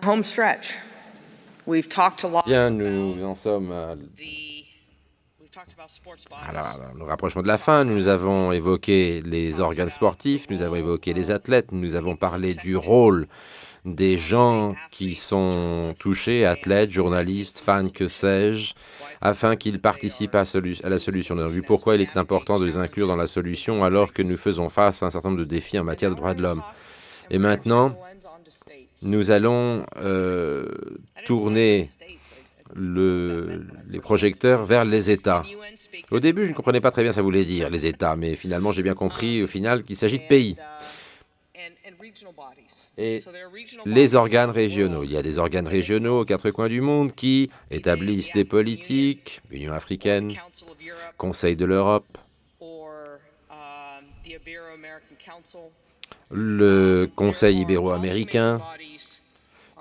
Home stretch. We've talked a lot. Bien, nous en sommes le rapprochement de la fin. Nous avons évoqué les organes sportifs, nous avons évoqué les athlètes, nous avons parlé du rôle des gens qui sont touchés, athlètes, journalistes, fans, que sais-je, afin qu'ils participent à la solution. Nous avons vu pourquoi il est important de les inclure dans la solution alors que nous faisons face à un certain nombre de défis en matière de droits de l'homme. Et maintenant, nous allons tourner les projecteurs vers les États. Au début, je ne comprenais pas très bien ce que ça voulait dire, les États, mais finalement, j'ai bien compris au final qu'il s'agit de pays. Et les organes régionaux. Il y a des organes régionaux aux quatre coins du monde qui établissent des politiques, Union africaine, Conseil de l'Europe, le Conseil ibéro-américain.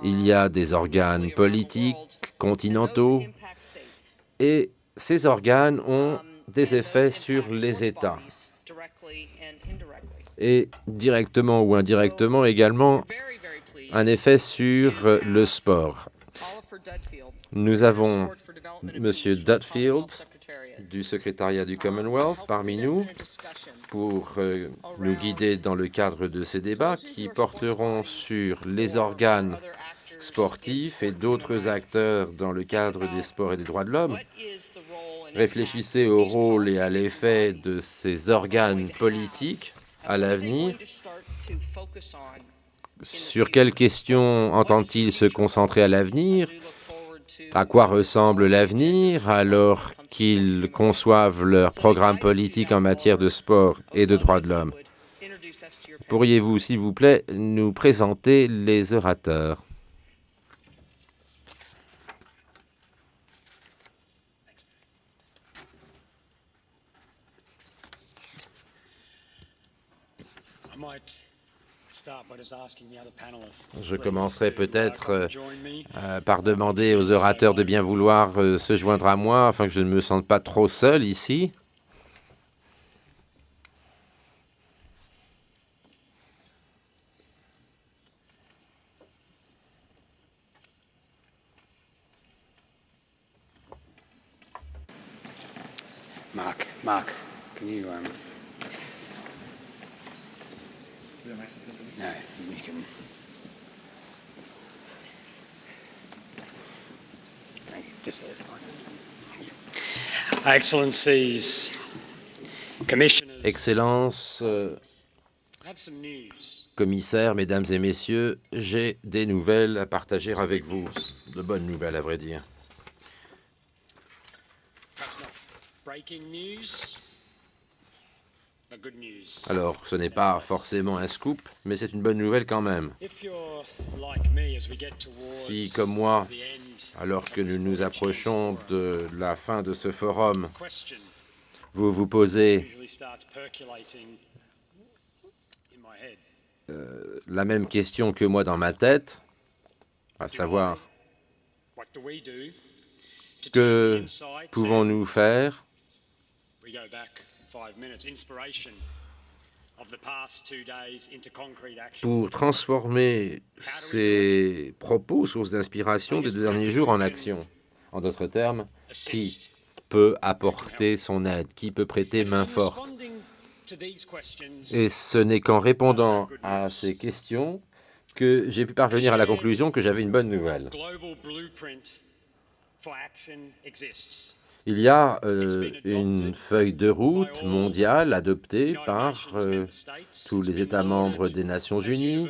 Il y a des organes politiques continentaux et ces organes ont des effets sur les États et directement ou indirectement également un effet sur le sport. Nous avons M. Dudfield du secrétariat du Commonwealth parmi nous pour nous guider dans le cadre de ces débats qui porteront sur les organes sportifs et d'autres acteurs dans le cadre des sports et des droits de l'homme. Réfléchissez au rôle et à l'effet de ces organes politiques à l'avenir. Sur quelles questions entend-il se concentrer à l'avenir? À quoi ressemble l'avenir alors qu'ils conçoivent leur programme politique en matière de sport et de droits de l'homme? Pourriez-vous, s'il vous plaît, nous présenter les orateurs? Je commencerai peut-être par demander aux orateurs de bien vouloir se joindre à moi afin que je ne me sente pas trop seul ici. Mark, can you no, we can. Thank you. Just so it's fine. Excellencies, Commissioners, Excellences, have some news. commissaires, mesdames et messieurs, j'ai des nouvelles à partager avec vous. De bonnes nouvelles, à vrai dire. Perhaps not breaking news, but good news. Alors, ce n'est pas forcément un scoop, mais c'est une bonne nouvelle quand même. If you're like me as we get towards Si, comme moi, the end alors que nous nous approchons de la fin de ce forum, question vous vous posez usually starts percolating in my head. la même question que moi dans ma tête, à savoir, What do we do to que turn the insights pouvons-nous faire we go back 5 minutes inspiration of the past 2 days into concrete action? pour transformer ces propos, sources d'inspiration des 2 derniers jours, en action? En d'autres termes, qui peut apporter son aide, qui peut prêter main forte? Et ce n'est qu'en répondant à ces questions que j'ai pu parvenir à la conclusion que j'avais une bonne nouvelle. Il y a une feuille de route mondiale adoptée par tous les États membres des Nations Unies.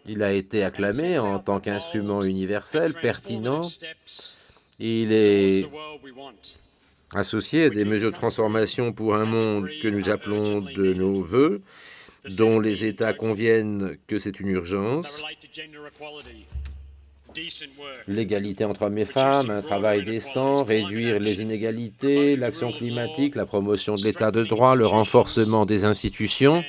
Il a été acclamé en tant qu'instrument universel, pertinent. Il est associé à des mesures de transformation pour un monde que nous appelons de nos voeux, dont les États conviennent que c'est une urgence. L'égalité entre hommes et femmes, un travail décent, réduire les inégalités, l'action climatique, la promotion de l'état de droit, le renforcement des institutions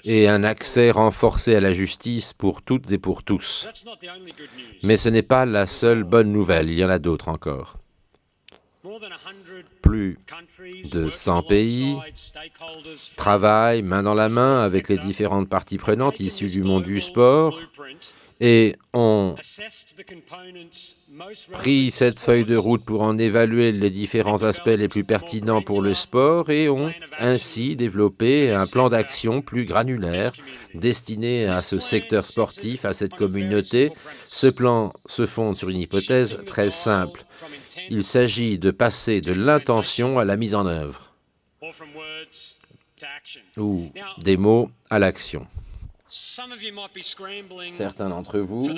et un accès renforcé à la justice pour toutes et pour tous. Mais ce n'est pas la seule bonne nouvelle, il y en a d'autres encore. Plus de 100 pays travaillent main dans la main avec les différentes parties prenantes issues du monde du sport et ont pris cette feuille de route pour en évaluer les différents aspects les plus pertinents pour le sport et ont ainsi développé un plan d'action plus granulaire destiné à ce secteur sportif, à cette communauté. Ce plan se fonde sur une hypothèse très simple. Il s'agit de passer de l'intention à la mise en œuvre, ou des mots à l'action. Certains d'entre vous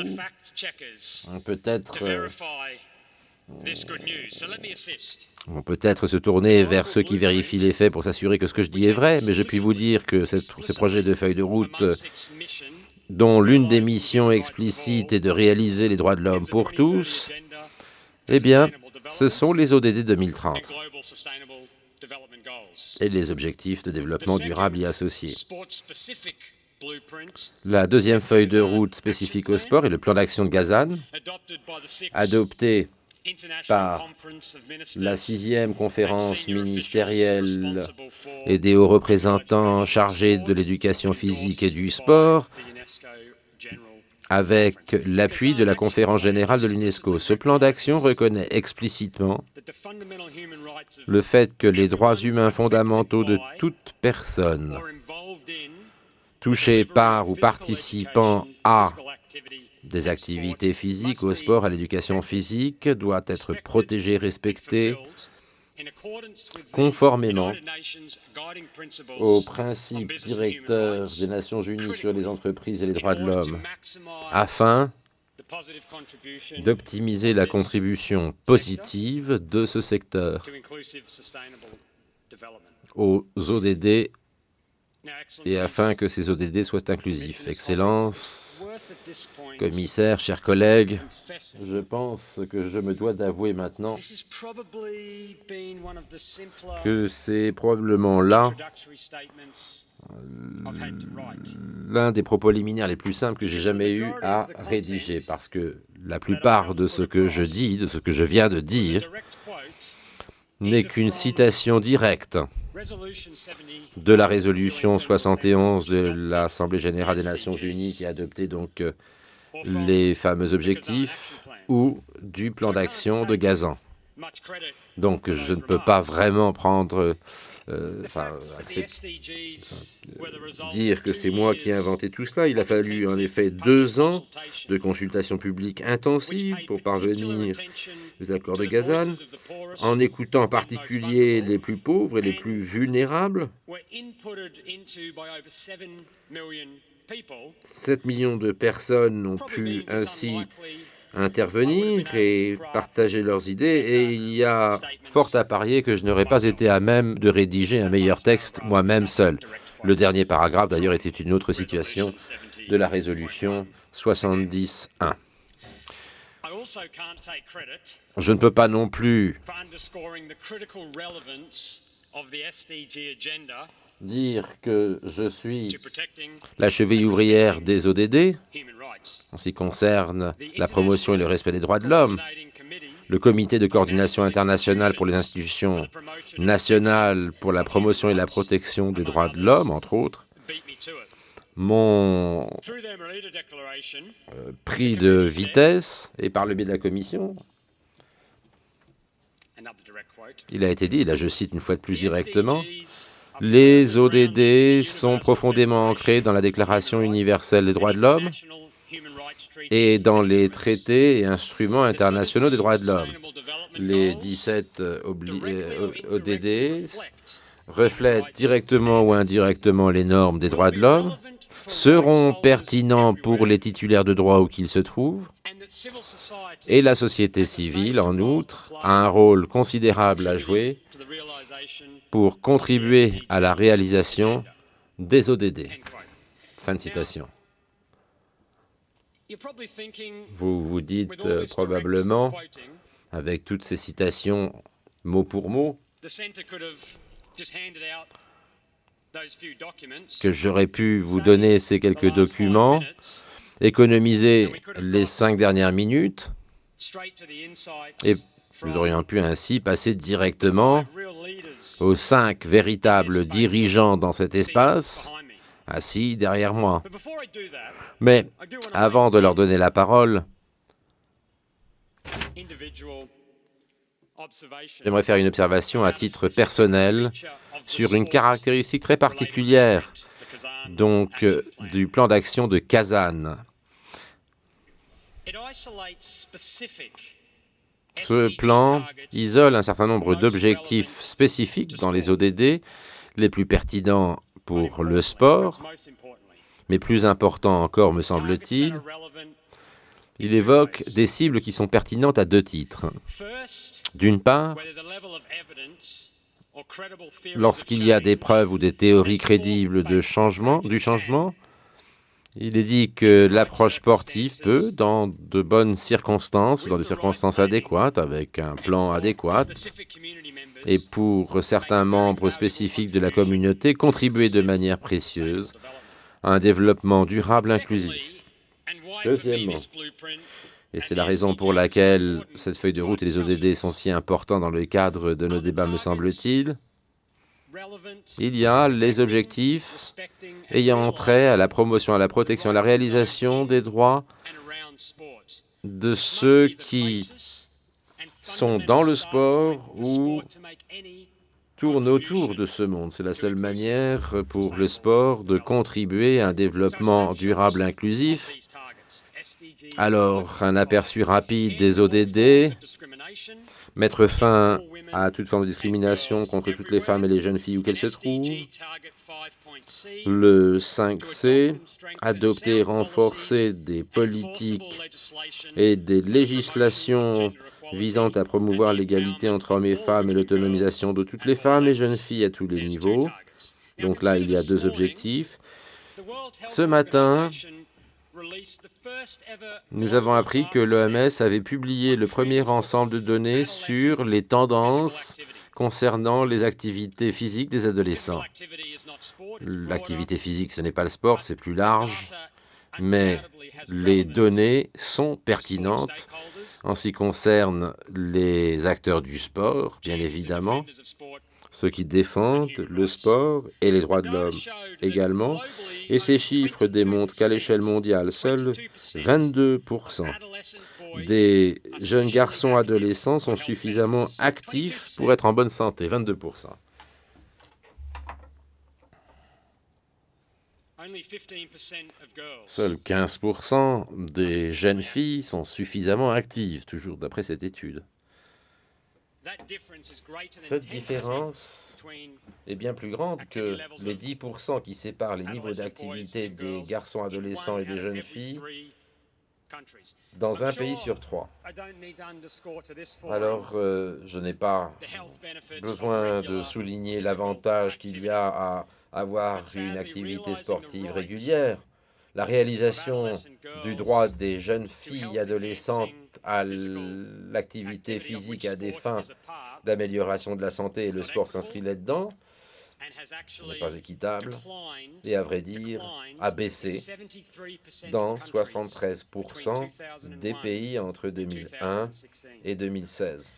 vont peut-être se tourner vers ceux qui vérifient les faits pour s'assurer que ce que je dis est vrai, mais je puis vous dire que ce projet de feuille de route, dont l'une des missions explicites est de réaliser les droits de l'homme pour tous, eh bien, ce sont les ODD 2030 et les objectifs de développement durable y associés. La deuxième feuille de route spécifique au sport est le plan d'action de Kazan, adopté par la 6e conférence ministérielle et des hauts représentants chargés de l'éducation physique et du sport, avec l'appui de la conférence générale de l'UNESCO. Ce plan d'action reconnaît explicitement le fait que les droits humains fondamentaux de toute personne touchés par ou participant à des activités physiques, au sport, à l'éducation physique, doit être protégé, respecté, conformément aux principes directeurs des Nations Unies sur les entreprises et les droits de l'homme, afin d'optimiser la contribution positive de ce secteur aux ODD et afin que ces ODD soient inclusifs. Excellence, commissaire, chers collègues, je pense que je me dois d'avouer maintenant que c'est probablement là l'un des propos liminaires les plus simples que j'ai jamais eu à rédiger, parce que la plupart de ce que je dis, de ce que je viens de dire, n'est qu'une citation directe de la résolution 71 de l'Assemblée générale des Nations unies qui a adopté donc les fameux objectifs ou du plan d'action de Kazan. Donc je ne peux pas vraiment prendre, dire que c'est moi qui ai inventé tout cela. Il a fallu en effet 2 ans de consultation publique intensive pour parvenir aux accords de Kazan, en écoutant en particulier les plus pauvres et les plus vulnérables. 7 millions de personnes ont pu ainsi intervenir et partager leurs idées, et il y a fort à parier que je n'aurais pas été à même de rédiger un meilleur texte moi-même seul. Le dernier paragraphe, d'ailleurs, était une autre situation de la résolution 70.1. Je ne peux pas non plus dire que je suis la cheville ouvrière des ODD en ce qui concerne la promotion et le respect des droits de l'homme. Le comité de coordination internationale pour les institutions nationales pour la promotion et la protection des droits de l'homme, entre autres, m'ont pris de vitesse, et par le biais de la commission, il a été dit, là je cite une fois de plus directement, les ODD sont profondément ancrés dans la Déclaration universelle des droits de l'homme et dans les traités et instruments internationaux des droits de l'homme. Les 17 ODD reflètent directement ou indirectement les normes des droits de l'homme, seront pertinents pour les titulaires de droits où qu'ils se trouvent, et la société civile, en outre, a un rôle considérable à jouer pour contribuer à la réalisation des ODD. Fin de citation. Vous vous dites probablement, avec toutes ces citations mot pour mot, que j'aurais pu vous donner ces quelques documents, économiser les 5 dernières minutes et Nous aurions pu ainsi passer directement aux 5 véritables dirigeants dans cet espace, assis derrière moi. Mais avant de leur donner la parole, j'aimerais faire une observation à titre personnel sur une caractéristique très particulière donc du plan d'action de Kazan. Ce plan isole un certain nombre d'objectifs spécifiques dans les ODD, les plus pertinents pour le sport, mais plus important encore, me semble-t-il, il évoque des cibles qui sont pertinentes à 2 titres. D'une part, lorsqu'il y a des preuves ou des théories crédibles du changement, il est dit que l'approche sportive peut, dans de bonnes circonstances, ou dans des circonstances adéquates, avec un plan adéquat, et pour certains membres spécifiques de la communauté, contribuer de manière précieuse à un développement durable inclusif. Deuxièmement, et c'est la raison pour laquelle cette feuille de route et les ODD sont si importants dans le cadre de nos débats, me semble-t-il, il y a les objectifs ayant trait à la promotion, à la protection, à la réalisation des droits de ceux qui sont dans le sport ou tournent autour de ce monde. C'est la seule manière pour le sport de contribuer à un développement durable inclusif. Alors, un aperçu rapide des ODD, mettre fin à toute forme de discrimination contre toutes les femmes et les jeunes filles où qu'elles se trouvent. Le 5C, adopter et renforcer des politiques et des législations visant à promouvoir l'égalité entre hommes et femmes et l'autonomisation de toutes les femmes et jeunes filles à tous les niveaux. Donc là, il y a 2 objectifs. Ce matin, nous avons appris que l'OMS avait publié le premier ensemble de données sur les tendances concernant les activités physiques des adolescents. L'activité physique, ce n'est pas le sport, c'est plus large, mais les données sont pertinentes en ce qui concerne les acteurs du sport, bien évidemment, ceux qui défendent le sport et les droits de l'homme également. Et ces chiffres démontrent qu'à l'échelle mondiale, seuls 22% des jeunes garçons adolescents sont suffisamment actifs pour être en bonne santé. 22%. Seuls 15% des jeunes filles sont suffisamment actives, toujours d'après cette étude. Cette différence est bien plus grande que les 10% qui séparent les niveaux d'activité des garçons adolescents et des jeunes filles dans un pays sur 3. Alors, je n'ai pas besoin de souligner l'avantage qu'il y a à avoir une activité sportive régulière. La réalisation du droit des jeunes filles adolescentes à l'activité physique à des fins d'amélioration de la santé, et le sport s'inscrit là-dedans, n'est pas équitable et, à vrai dire, a baissé dans 73% des pays entre 2001 et 2016.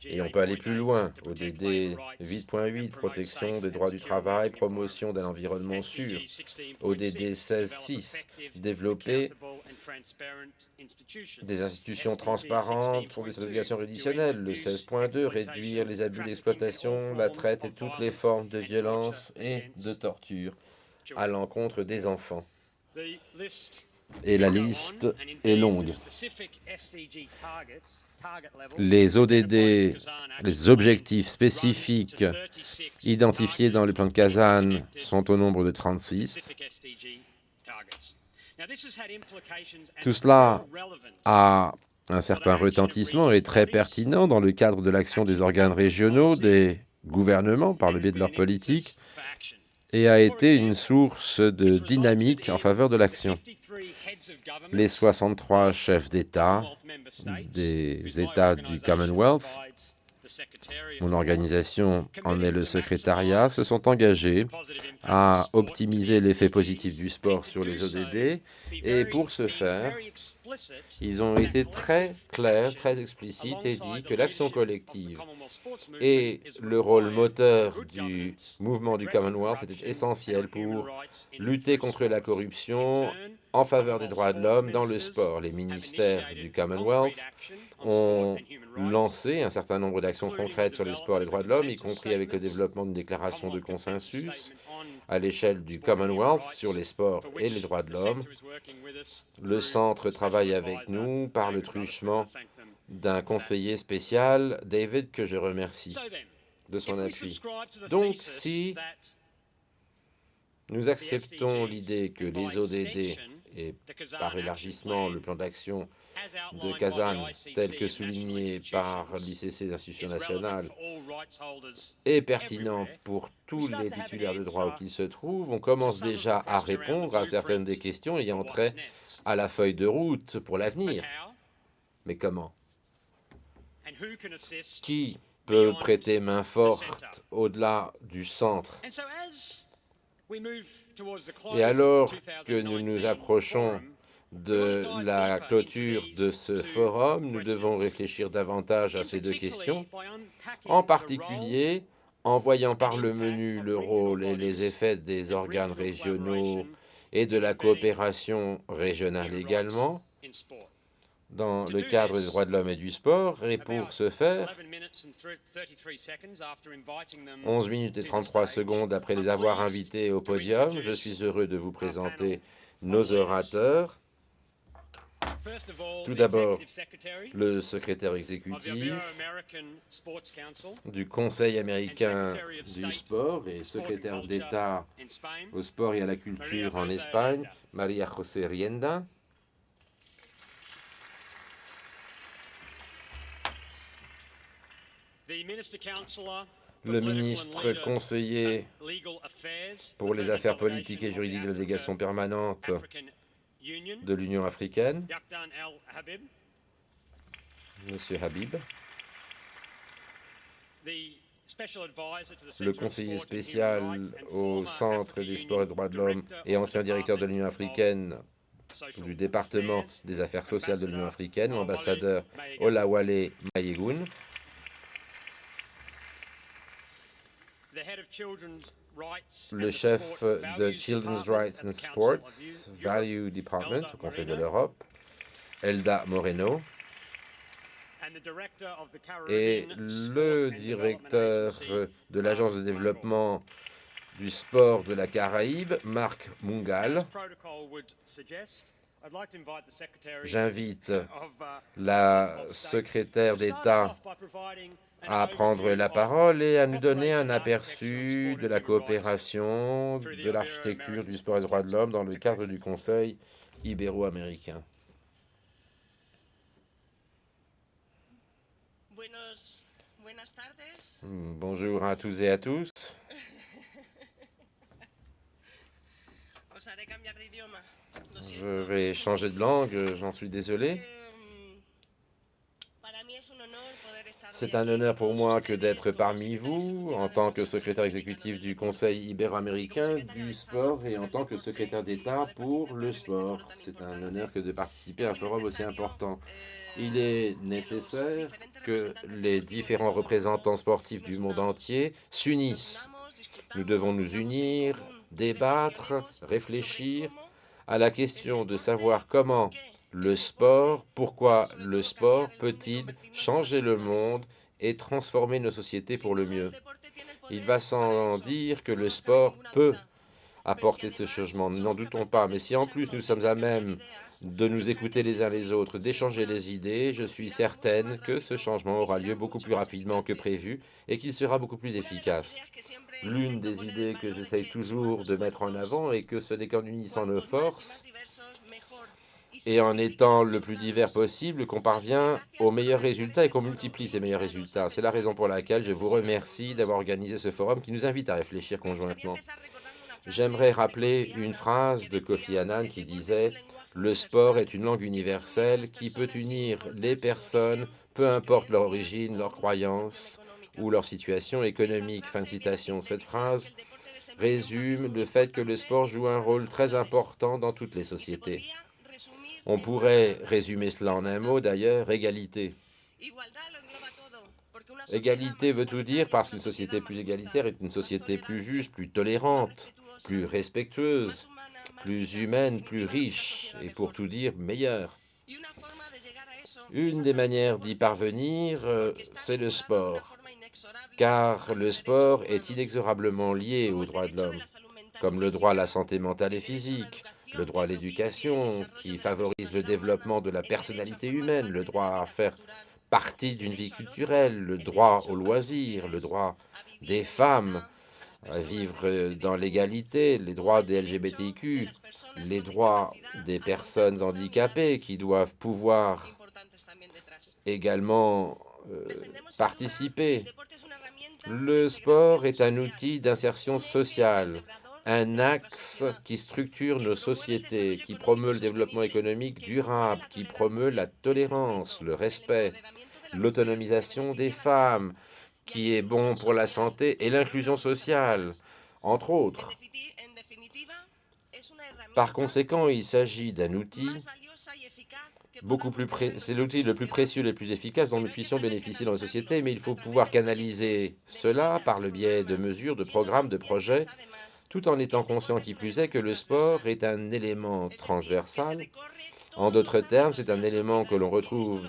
Et on peut aller plus loin. ODD 8.8, protection des droits du travail, promotion d'un environnement sûr. ODD 16.6, développer des institutions transparentes pour des obligations juridictionnelles. Le 16.2, réduire les abus d'exploitation, la traite et toutes les formes de violence et de torture à l'encontre des enfants. Et la liste est longue. Les ODD, les objectifs spécifiques identifiés dans le plan de Kazan sont au nombre de 36. Tout cela a un certain retentissement et est très pertinent dans le cadre de l'action des organes régionaux, des gouvernements par le biais de leur politique, et a été une source de dynamique en faveur de l'action. Les 63 chefs d'État des États du Commonwealth, mon organisation en est le secrétariat, se sont engagés à optimiser l'effet positif du sport sur les ODD et pour ce faire, Ils ont été très clairs, très explicites et dit que l'action collective et le rôle moteur du mouvement du Commonwealth était essentiel pour lutter contre la corruption en faveur des droits de l'homme dans le sport. Les ministères du Commonwealth ont lancé un certain nombre d'actions concrètes sur les sports et les droits de l'homme, y compris avec le développement d'une déclaration de consensus à l'échelle du Commonwealth sur les sports et les droits de l'homme. Le centre travaille avec nous par le truchement d'un conseiller spécial, David, que je remercie de son appui. Donc, si nous acceptons l'idée que les ODD et par élargissement le plan d'action de Kazan, tel que souligné par l'ICC d'Institution nationale, est pertinent pour tous les titulaires de droit où qu'ils se trouvent, on commence déjà à répondre à certaines des questions ayant trait à la feuille de route pour l'avenir. Mais comment? Qui peut prêter main forte au-delà du centre? Et alors que nous nous approchons de la clôture de ce forum, nous devons réfléchir davantage à ces deux questions, en particulier en voyant par le menu le rôle et les effets des organes régionaux et de la coopération régionale également, dans le cadre des droits de l'homme et du sport. Et pour ce faire, 11 minutes et 33 secondes après les avoir invités au podium, je suis heureux de vous présenter nos orateurs. Tout d'abord, le secrétaire exécutif du Conseil américain du sport et secrétaire d'État au sport et à la culture en Espagne, María José Rienda. Le ministre conseiller pour les affaires politiques et juridiques de la délégation permanente de l'Union africaine, Monsieur Habib. Le conseiller spécial au Centre des sports et droits de l'homme et ancien directeur de l'Union africaine du département des affaires sociales de l'Union africaine, l'ambassadeur Olawale Mayegun. Le chef de Children's Rights and Sports Value Department au Conseil de l'Europe, Elda Moreno, et le directeur de l'Agence de développement du sport de la Caraïbe, Marc Mungal. J'invite la secrétaire d'État à prendre la parole et à nous donner un aperçu de la coopération, de l'architecture du sport et des droits de l'homme dans le cadre du Conseil ibéro-américain. Bonjour à tous et à tous. Je vais changer de langue, j'en suis désolé. C'est un honneur pour moi que d'être parmi vous en tant que secrétaire exécutif du Conseil ibéro-américain du sport et en tant que secrétaire d'État pour le sport. C'est un honneur que de participer à un forum aussi important. Il est nécessaire que les différents représentants sportifs du monde entier s'unissent. Nous devons nous unir, débattre, réfléchir à la question de savoir comment le sport, pourquoi le sport peut-il changer le monde et transformer nos sociétés pour le mieux. Il va sans dire que le sport peut apporter ce changement, nous n'en doutons pas, mais si en plus nous sommes à même de nous écouter les uns les autres, d'échanger des idées, je suis certaine que ce changement aura lieu beaucoup plus rapidement que prévu et qu'il sera beaucoup plus efficace. L'une des idées que j'essaye toujours de mettre en avant est que ce n'est qu'en unissant nos forces et en étant le plus divers possible qu'on parvient aux meilleurs résultats et qu'on multiplie ces meilleurs résultats. C'est la raison pour laquelle je vous remercie d'avoir organisé ce forum qui nous invite à réfléchir conjointement. J'aimerais rappeler une phrase de Kofi Annan qui disait « Le sport est une langue universelle qui peut unir les personnes, peu importe leur origine, leur croyance ou leur situation économique. » Fin de citation. Cette phrase résume le fait que le sport joue un rôle très important dans toutes les sociétés. On pourrait résumer cela en un mot d'ailleurs, égalité. Égalité veut tout dire parce qu'une société plus égalitaire est une société plus juste, plus tolérante, plus respectueuse, plus humaine, plus riche et pour tout dire meilleure. Une des manières d'y parvenir, c'est le sport, car le sport est inexorablement lié aux droits de l'homme, comme le droit à la santé mentale et physique, le droit à l'éducation, qui favorise le développement de la personnalité humaine, le droit à faire partie d'une vie culturelle, le droit au loisir, le droit des femmes à vivre dans l'égalité, les droits des LGBTIQ, les droits des personnes handicapées qui doivent pouvoir également participer. Le sport est un outil d'insertion sociale, un axe qui structure nos sociétés, qui promeut le développement économique durable, qui promeut la tolérance, le respect, l'autonomisation des femmes, qui est bon pour la santé et l'inclusion sociale, entre autres. Par conséquent, il s'agit d'un outil c'est l'outil le plus précieux, le plus efficace dont nous puissions bénéficier dans la société, mais il faut pouvoir canaliser cela par le biais de mesures, de programmes, de projets, tout en étant conscient qui plus est que le sport est un élément transversal. En d'autres termes, c'est un élément que l'on retrouve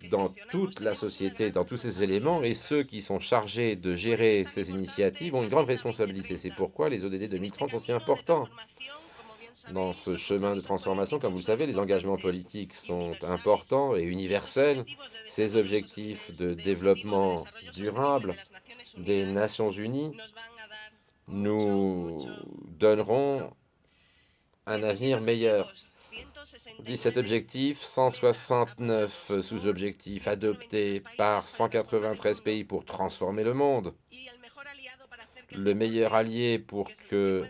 dans toute la société, dans tous ces éléments, et ceux qui sont chargés de gérer ces initiatives ont une grande responsabilité. C'est pourquoi les ODD 2030 sont si importants. Dans ce chemin de transformation, comme vous le savez, les engagements politiques sont importants et universels. Ces objectifs de développement durable des Nations Unies nous donneront un avenir meilleur. 17 objectifs, 169 sous-objectifs adoptés par 193 pays pour transformer le monde. Le meilleur allié pour que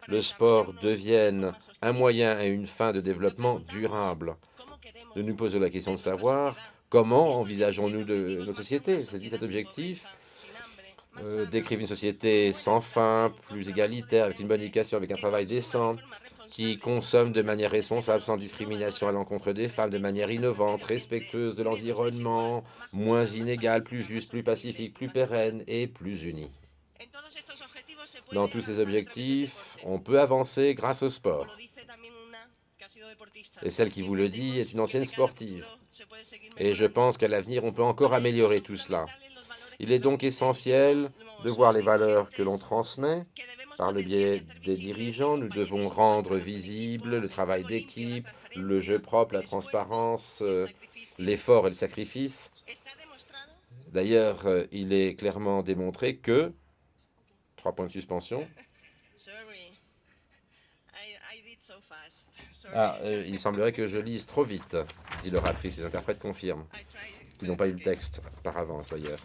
le sport devienne un moyen et une fin de développement durable. Nous nous posons la question de savoir comment envisageons-nous notre société. Ces 17 objectifs décrivent une société sans faim, plus égalitaire, avec une bonne éducation, avec un travail décent, qui consomme de manière responsable, sans discrimination à l'encontre des femmes, de manière innovante, respectueuse de l'environnement, moins inégale, plus juste, plus pacifique, plus pérenne et plus unie. Dans tous ces objectifs, on peut avancer grâce au sport. Et celle qui vous le dit est une ancienne sportive. Et je pense qu'à l'avenir, on peut encore améliorer tout cela. Il est donc essentiel de voir les valeurs que l'on transmet par le biais des dirigeants. Nous devons rendre visible le travail d'équipe, le jeu propre, la transparence, l'effort et le sacrifice. D'ailleurs, il est clairement démontré que 3 points de suspension. Il semblerait que je lise trop vite, dit l'oratrice. Les interprètes confirment, qui n'ont pas eu le texte par avance d'ailleurs.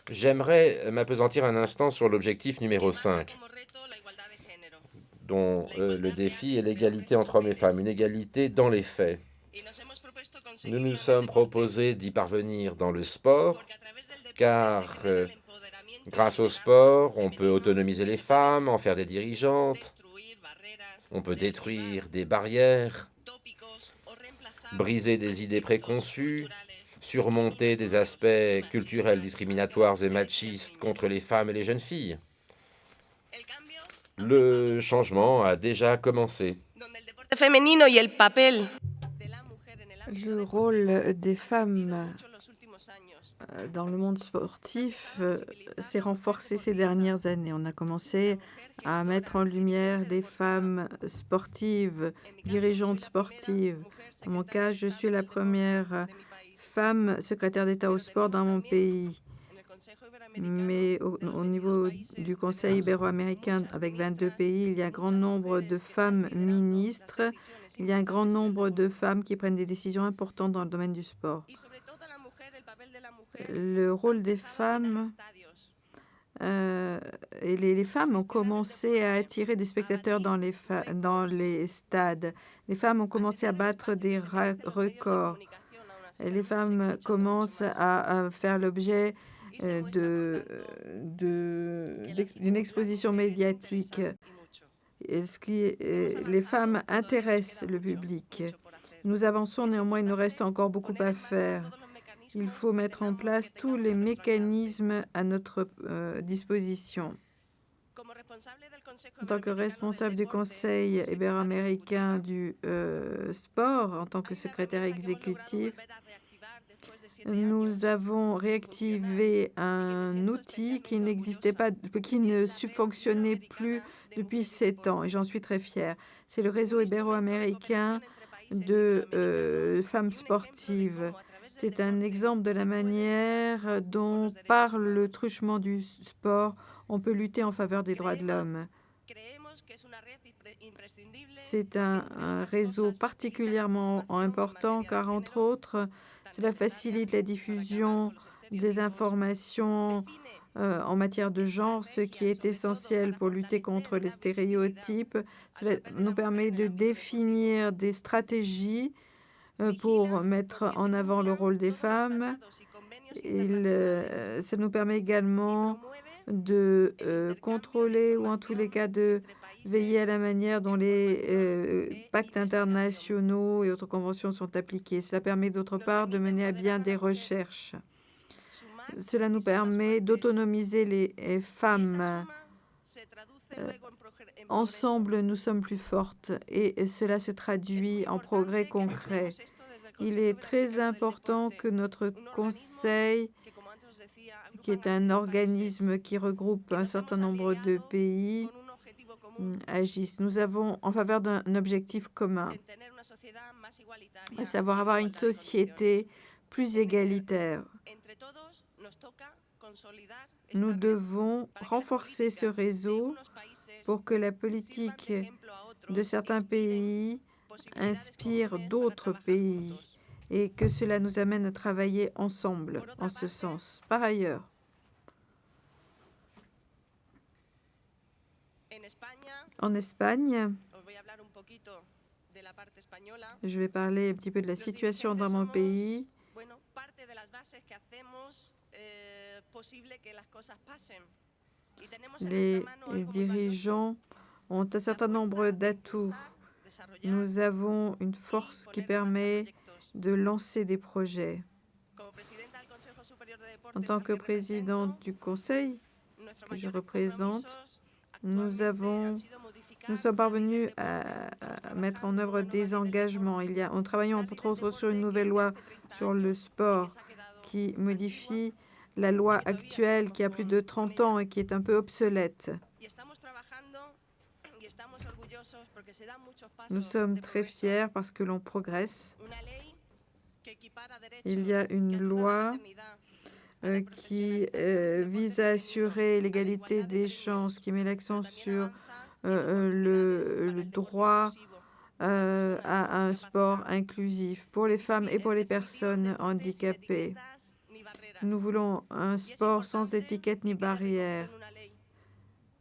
J'aimerais m'appesantir un instant sur l'objectif numéro 5, dont le défi est l'égalité entre hommes et femmes, une égalité dans les faits. Nous nous sommes proposés d'y parvenir dans le sport, car grâce au sport, on peut autonomiser les femmes, en faire des dirigeantes, on peut détruire des barrières, briser des idées préconçues, surmonter des aspects culturels discriminatoires et machistes contre les femmes et les jeunes filles. Le changement a déjà commencé. Le rôle des femmes dans le monde sportif s'est renforcé ces dernières années. On a commencé à mettre en lumière des femmes sportives, dirigeantes sportives. Dans mon cas, je suis la première femme secrétaire d'État au sport dans mon pays. Mais au niveau du Conseil ibéro-américain, avec 22 pays, il y a un grand nombre de femmes ministres. Il y a un grand nombre de femmes qui prennent des décisions importantes dans le domaine du sport. Le rôle des femmes et les femmes ont commencé à attirer des spectateurs dans les stades. Les femmes ont commencé à battre des records. Et les femmes commencent à faire l'objet d'une exposition médiatique. Les femmes intéressent le public. Nous avançons, néanmoins, il nous reste encore beaucoup à faire. Il faut mettre en place tous les mécanismes à notre disposition. En tant que responsable du Conseil ibéro-américain du sport, en tant que secrétaire exécutif, nous avons réactivé un outil qui n'existait pas, qui ne fonctionnait plus depuis 7 ans, et j'en suis très fière. C'est le réseau ibéro-américain de femmes sportives. C'est un exemple de la manière dont, par le truchement du sport, on peut lutter en faveur des droits de l'homme. C'est un réseau particulièrement important car, entre autres, cela facilite la diffusion des informations en matière de genre, ce qui est essentiel pour lutter contre les stéréotypes. Cela nous permet de définir des stratégies pour mettre en avant le rôle des femmes. Ça nous permet également de contrôler ou en tous les cas de veiller à la manière dont les pactes internationaux et autres conventions sont appliquées. Cela permet d'autre part de mener à bien des recherches. Cela nous permet d'autonomiser les femmes. Ensemble, nous sommes plus fortes et cela se traduit en progrès concrets. Il est très important que notre conseil, qui est un organisme qui regroupe un certain nombre de pays, agisse. Nous avons en faveur d'un objectif commun, à savoir avoir une société plus égalitaire. Nous devons renforcer ce réseau pour que la politique de certains pays inspire d'autres pays et que cela nous amène à travailler ensemble en ce sens. Par ailleurs, en Espagne, je vais parler un petit peu de la situation dans mon pays. Les dirigeants ont un certain nombre d'atouts. Nous avons une force qui permet de lancer des projets. En tant que présidente du Conseil que je représente, nous sommes parvenus à mettre en œuvre des engagements. En travaillant entre autres sur une nouvelle loi sur le sport qui modifie la loi actuelle qui a plus de 30 ans et qui est un peu obsolète. Nous sommes très fiers parce que l'on progresse. Il y a une loi qui vise à assurer l'égalité des chances, qui met l'accent sur le droit à un sport inclusif pour les femmes et pour les personnes handicapées. Nous voulons un sport sans étiquette ni barrière.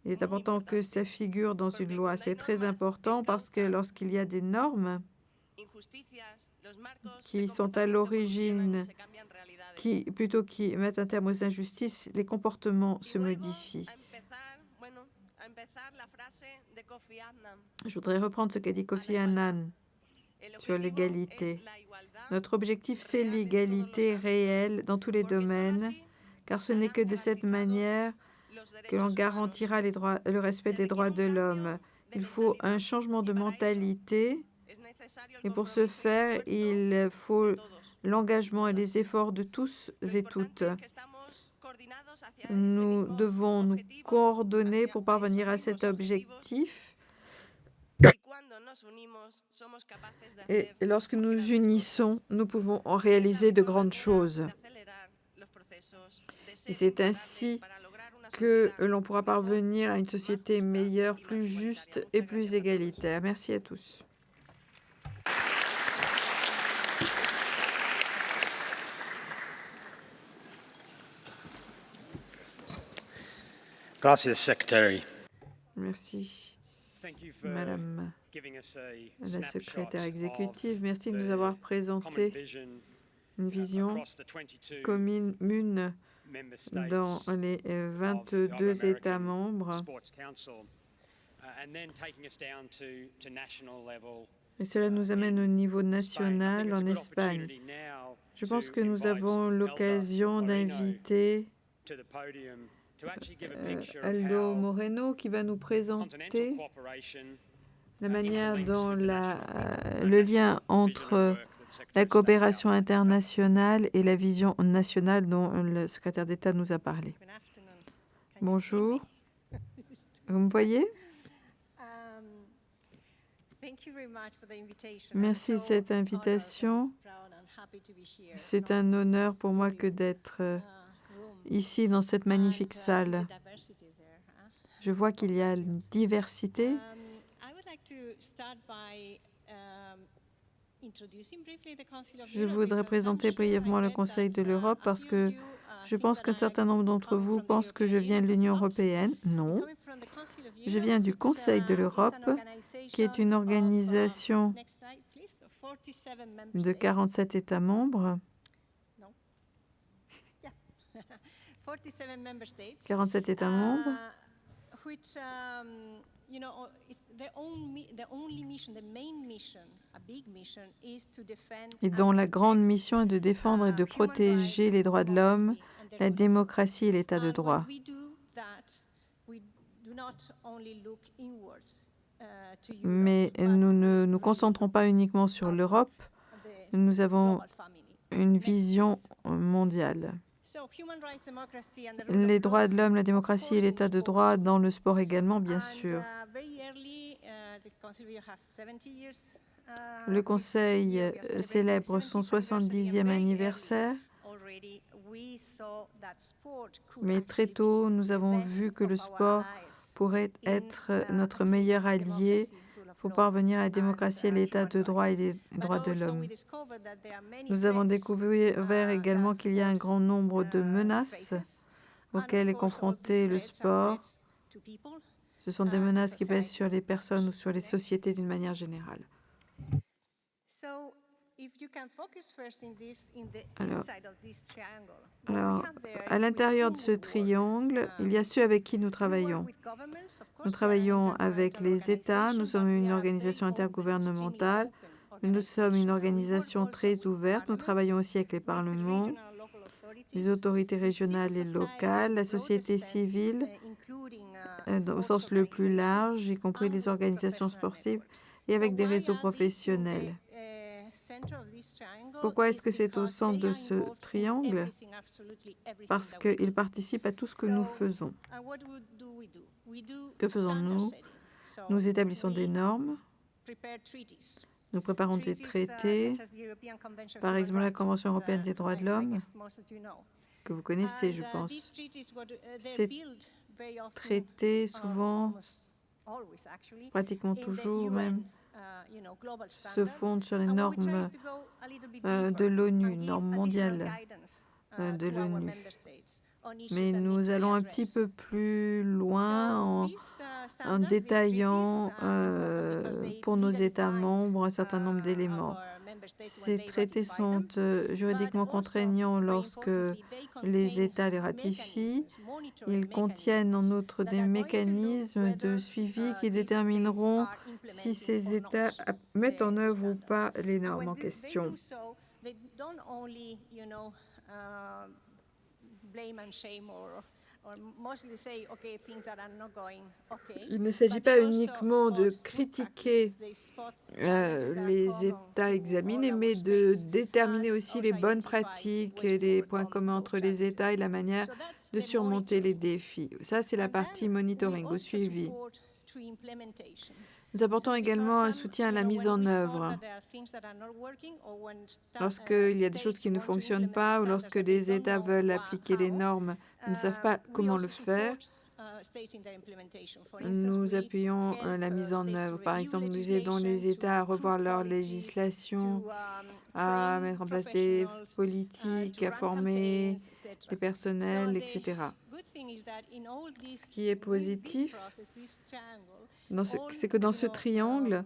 Il est important que ça figure dans une loi. C'est très important parce que lorsqu'il y a des normes qui sont à l'origine, qui mettent un terme aux injustices, les comportements se modifient. Je voudrais reprendre ce qu'a dit Kofi Annan sur l'égalité. Notre objectif, c'est l'égalité réelle dans tous les domaines, car ce n'est que de cette manière que l'on garantira le respect des droits de l'homme. Il faut un changement de mentalité, et pour ce faire, il faut l'engagement et les efforts de tous et toutes. Nous devons nous coordonner pour parvenir à cet objectif. Et lorsque nous nous unissons, nous pouvons en réaliser de grandes choses. Et c'est ainsi que l'on pourra parvenir à une société meilleure, plus juste et plus égalitaire. Merci à tous. Gracias, Secretary. Merci, Madame la secrétaire exécutive. Merci de nous avoir présenté une vision commune dans les 22 États membres. Et cela nous amène au niveau national en Espagne. Je pense que nous avons l'occasion d'inviter Aldo Moreno qui va nous présenter la manière dont le lien entre la coopération internationale et la vision nationale dont le secrétaire d'État nous a parlé. Bonjour. Vous me voyez? Merci de cette invitation. C'est un honneur pour moi que d'être ici dans cette magnifique salle. Je vois qu'il y a une diversité. Je voudrais présenter brièvement le Conseil de l'Europe parce que je pense qu'un certain nombre d'entre vous pensent que je viens de l'Union européenne. Non, je viens du Conseil de l'Europe, qui est une organisation de 47 États membres. 47 États membres. Et dont la grande mission est de défendre et de protéger les droits de l'homme, la démocratie et l'état de droit. Mais nous ne nous concentrons pas uniquement sur l'Europe, nous avons une vision mondiale. Les droits de l'homme, la démocratie et l'état de droit dans le sport également, bien sûr. Le Conseil célèbre son 70e anniversaire, mais très tôt, nous avons vu que le sport pourrait être notre meilleur allié pour parvenir à la démocratie, l'état de droit et les droits de l'homme. Nous avons découvert également qu'il y a un grand nombre de menaces auxquelles est confronté le sport. Ce sont des menaces qui pèsent sur les personnes ou sur les sociétés d'une manière générale. Alors, à l'intérieur de ce triangle, il y a ceux avec qui nous travaillons. Nous travaillons avec les États, nous sommes une organisation intergouvernementale, nous sommes une organisation très ouverte, nous travaillons aussi avec les parlements, les autorités régionales et locales, la société civile, au sens le plus large, y compris les organisations sportives, et avec des réseaux professionnels. Pourquoi est-ce que c'est au centre de ce triangle? Parce qu'il participe à tout ce que nous faisons. Que faisons-nous? Nous établissons des normes, nous préparons des traités, par exemple la Convention européenne des droits de l'homme, que vous connaissez, je pense. Ces traités, souvent, pratiquement toujours même, se fondent sur les normes de l'ONU, normes mondiales de l'ONU. Mais nous allons un petit peu plus loin en détaillant pour nos États membres un certain nombre d'éléments. Ces traités sont juridiquement contraignants lorsque les États les ratifient. Ils contiennent en outre des mécanismes de suivi qui détermineront si ces États mettent en œuvre ou pas les normes en question. Il ne s'agit pas uniquement de critiquer les États examinés, mais de déterminer aussi les bonnes pratiques, les points communs entre les États et la manière de surmonter les défis. Ça, c'est la partie monitoring, au suivi. Nous apportons également un soutien à la mise en œuvre. Lorsqu'il y a des choses qui ne fonctionnent pas ou lorsque les États veulent appliquer les normes, ils ne savent pas comment le faire, nous appuyons la mise en œuvre. Par exemple, nous aidons les États à revoir leur législation, à mettre en place des politiques, à former les personnels, etc. Ce qui est positif, c'est que dans ce triangle,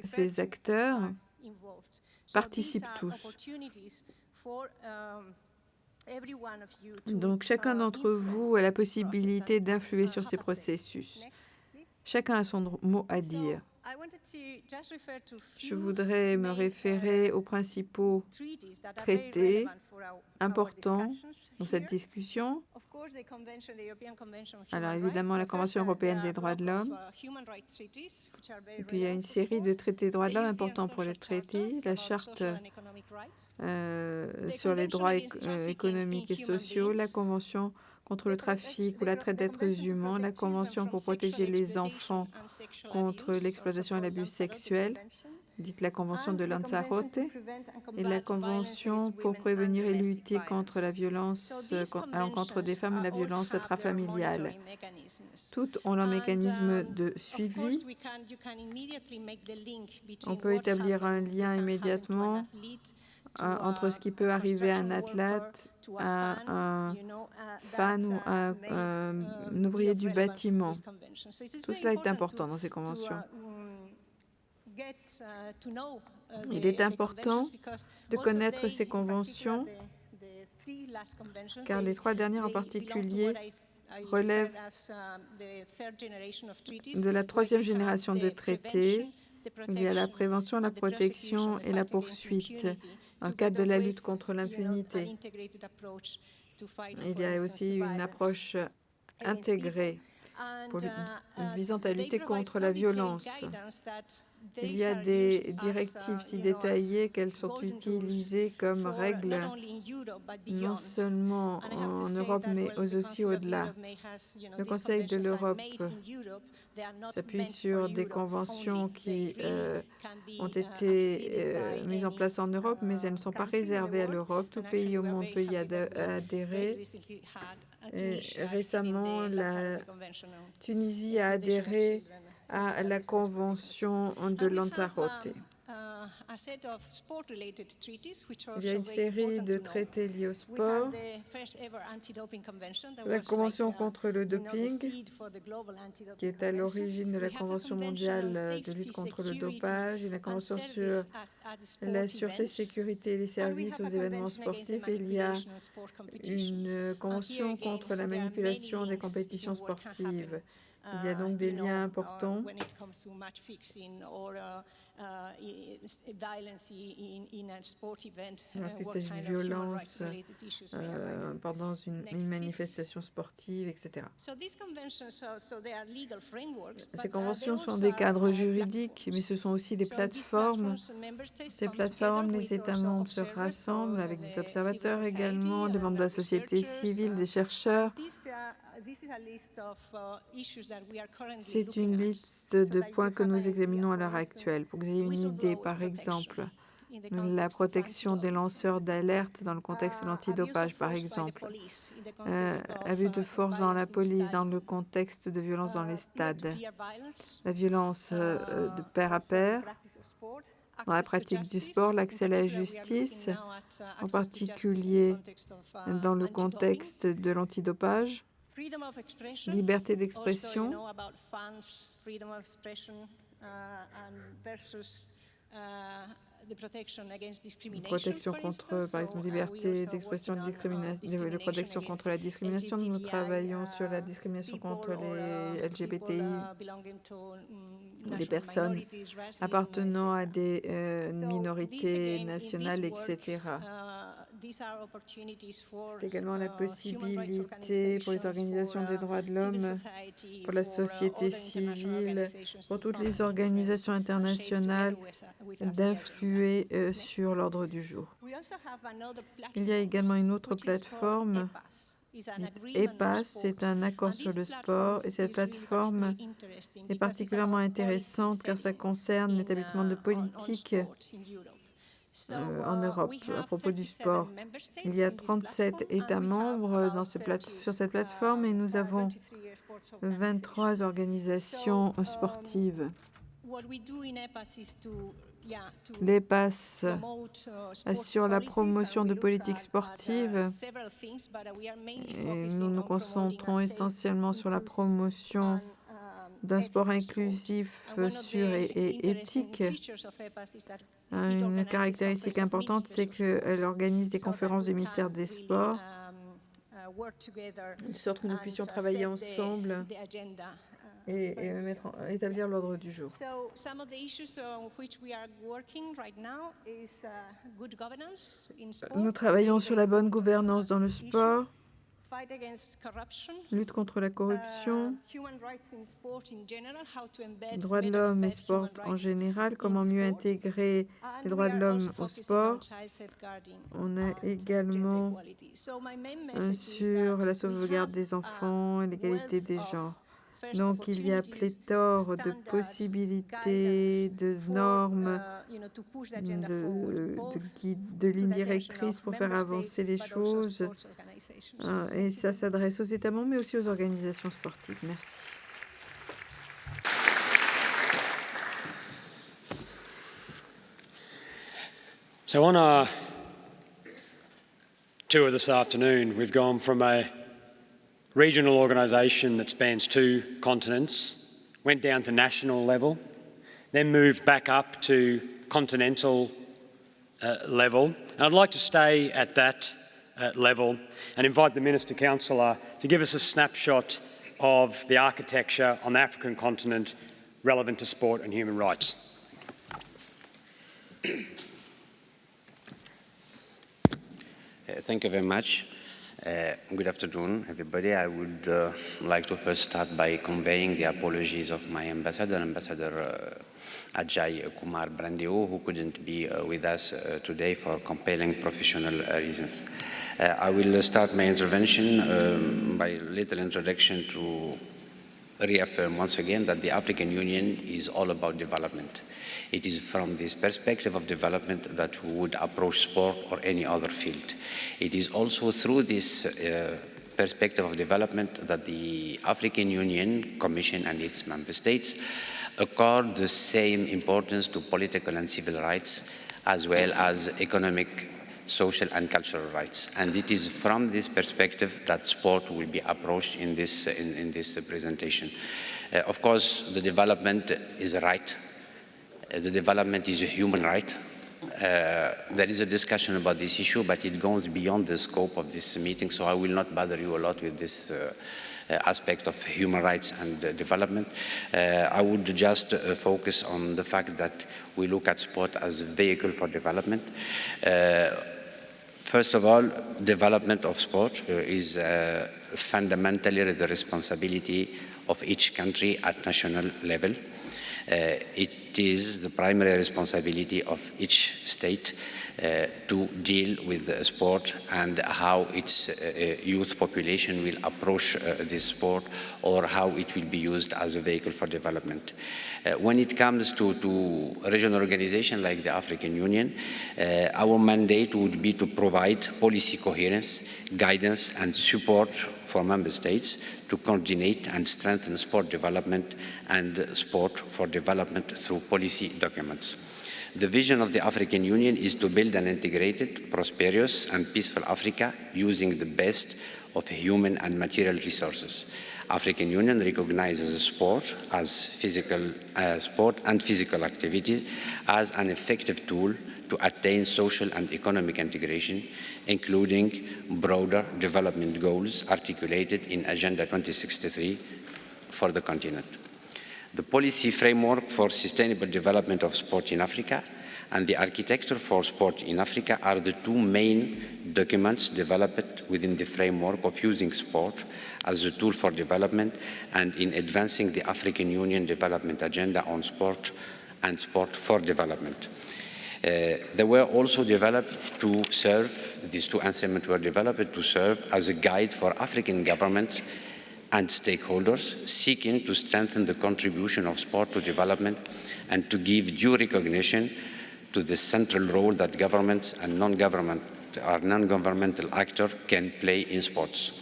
ces acteurs participent tous. Donc, chacun d'entre vous a la possibilité d'influer sur ces processus. Chacun a son mot à dire. Je voudrais me référer aux principaux traités importants dans cette discussion. Alors évidemment, la Convention européenne des droits de l'homme. Et puis il y a une série de traités de droits de l'homme importants pour les traités. La Charte sur les droits économiques et sociaux, la Convention contre le trafic ou la traite d'êtres humains, la Convention pour protéger les enfants contre l'exploitation et l'abus sexuel, dite la Convention de Lanzarote, et la Convention pour prévenir et lutter contre la violence à l'encontre des femmes et la violence intrafamiliale. Toutes ont leur mécanisme de suivi. On peut établir un lien immédiatement entre ce qui peut arriver à un athlète, à un fan ou à un ouvrier du bâtiment. Tout cela est important dans ces conventions. Il est important de connaître ces conventions, car les 3 dernières en particulier relèvent de la 3e génération de traités. Il y a la prévention, la protection et la poursuite en cas de la lutte contre l'impunité. Il y a aussi une approche intégrée visant à lutter contre la violence. Il y a des directives si détaillées qu'elles sont utilisées comme règles non seulement en Europe mais aussi au-delà. Le Conseil de l'Europe s'appuie sur des conventions qui ont été mises en place en Europe, mais elles ne sont pas réservées à l'Europe. Tout pays au monde peut y adhérer. Et récemment, la Tunisie a adhéré à la Convention de Lanzarote. Il y a une série de traités liés au sport. La Convention contre le doping, qui est à l'origine de la Convention mondiale de lutte contre le dopage, et la Convention sur la sûreté, sécurité et les services aux événements sportifs. Et il y a une Convention contre la manipulation des compétitions sportives. Il y a donc des liens importants. Lorsqu'il s'agit de violence pendant une manifestation sportive, etc. Ces conventions sont des cadres juridiques, mais ce sont aussi des plateformes. Ces plateformes, les États membres se rassemblent avec des observateurs également, des membres de la société civile, des chercheurs. C'est une liste de points que nous examinons à l'heure actuelle. Pour que vous ayez une idée, par exemple, la protection des lanceurs d'alerte dans le contexte de l'antidopage, par exemple, abus de force dans la police, dans le contexte de violence dans les stades, la violence de pair à pair, dans la pratique du sport, l'accès à la justice, en particulier dans le contexte de l'antidopage, liberté d'expression, protection contre, par exemple, liberté d'expression, de protection contre la discrimination. Nous travaillons sur la discrimination contre les LGBTI, les personnes appartenant à des minorités nationales, etc. C'est également la possibilité pour les organisations des droits de l'homme, pour la société civile, pour toutes les organisations internationales d'influer sur l'ordre du jour. Il y a également une autre plateforme, EPAS, c'est un accord sur le sport, et cette plateforme est particulièrement intéressante car ça concerne l'établissement de politiques en Europe à propos du sport. Il y a 37 États membres sur cette plateforme et nous avons 23 organisations sportives. L'EPAS assure la promotion de politiques sportives et nous nous concentrons essentiellement sur la promotion d'un sport inclusif, sûr et éthique. Une caractéristique importante, c'est qu'elle organise des conférences du ministère des Sports, de sorte que nous puissions travailler ensemble et établir l'ordre du jour. Nous travaillons sur la bonne gouvernance dans le sport, lutte contre la corruption, droits de l'homme et sport en général, comment mieux intégrer les droits de l'homme au sport. On a également sur la sauvegarde des enfants et l'égalité des genres. Donc, il y a pléthore de possibilités, de normes, de lignes directrices pour faire avancer les choses. Et ça s'adresse aux États membres, mais aussi aux organisations sportives. Merci. So on our tour this afternoon, we've gone from a regional organisation that spans 2 continents, went down to national level, then moved back up to continental level. And I'd like to stay at that level and invite the Minister-Councillor to give us a snapshot of the architecture on the African continent relevant to sport and human rights. Thank you very much. Good afternoon, everybody. I would like to first start by conveying the apologies of my ambassador, Ambassador Ajay Kumar Brandio, who couldn't be with us today for compelling professional reasons. I will start my intervention by a little introduction to reaffirm once again that the African Union is all about development. It is from this perspective of development that we would approach sport or any other field. It is also through this perspective of development that the African Union Commission and its member states accord the same importance to political and civil rights as well as economic, social and cultural rights. And it is from this perspective that sport will be approached in this presentation. Of course, the development is a right. The development is a human right. There is a discussion about this issue, but it goes beyond the scope of this meeting, so I will not bother you a lot with this aspect of human rights and development. I would just focus on the fact that we look at sport as a vehicle for development. First of all, development of sport is fundamentally the responsibility of each country at national level. It is the primary responsibility of each state to deal with sport and how its youth population will approach this sport or how it will be used as a vehicle for development. When it comes to regional organizations like the African Union, our mandate would be to provide policy coherence, guidance and support for member states to coordinate and strengthen sport development and sport for development through policy documents. The vision of the African Union is to build an integrated, prosperous and peaceful Africa using the best of human and material resources. African Union recognizes sport as sport and physical activity as an effective tool to attain social and economic integration, including broader development goals articulated in Agenda 2063 for the continent. The policy framework for sustainable development of sport in Africa and the architecture for sport in Africa are the 2 main documents developed within the framework of using sport as a tool for development and in advancing the African Union Development Agenda on sport and sport for development. They were also developed to serve, these 2 instruments were developed to serve as a guide for African governments and stakeholders seeking to strengthen the contribution of sport to development and to give due recognition to the central role that governments and non-governmental actors can play in sports.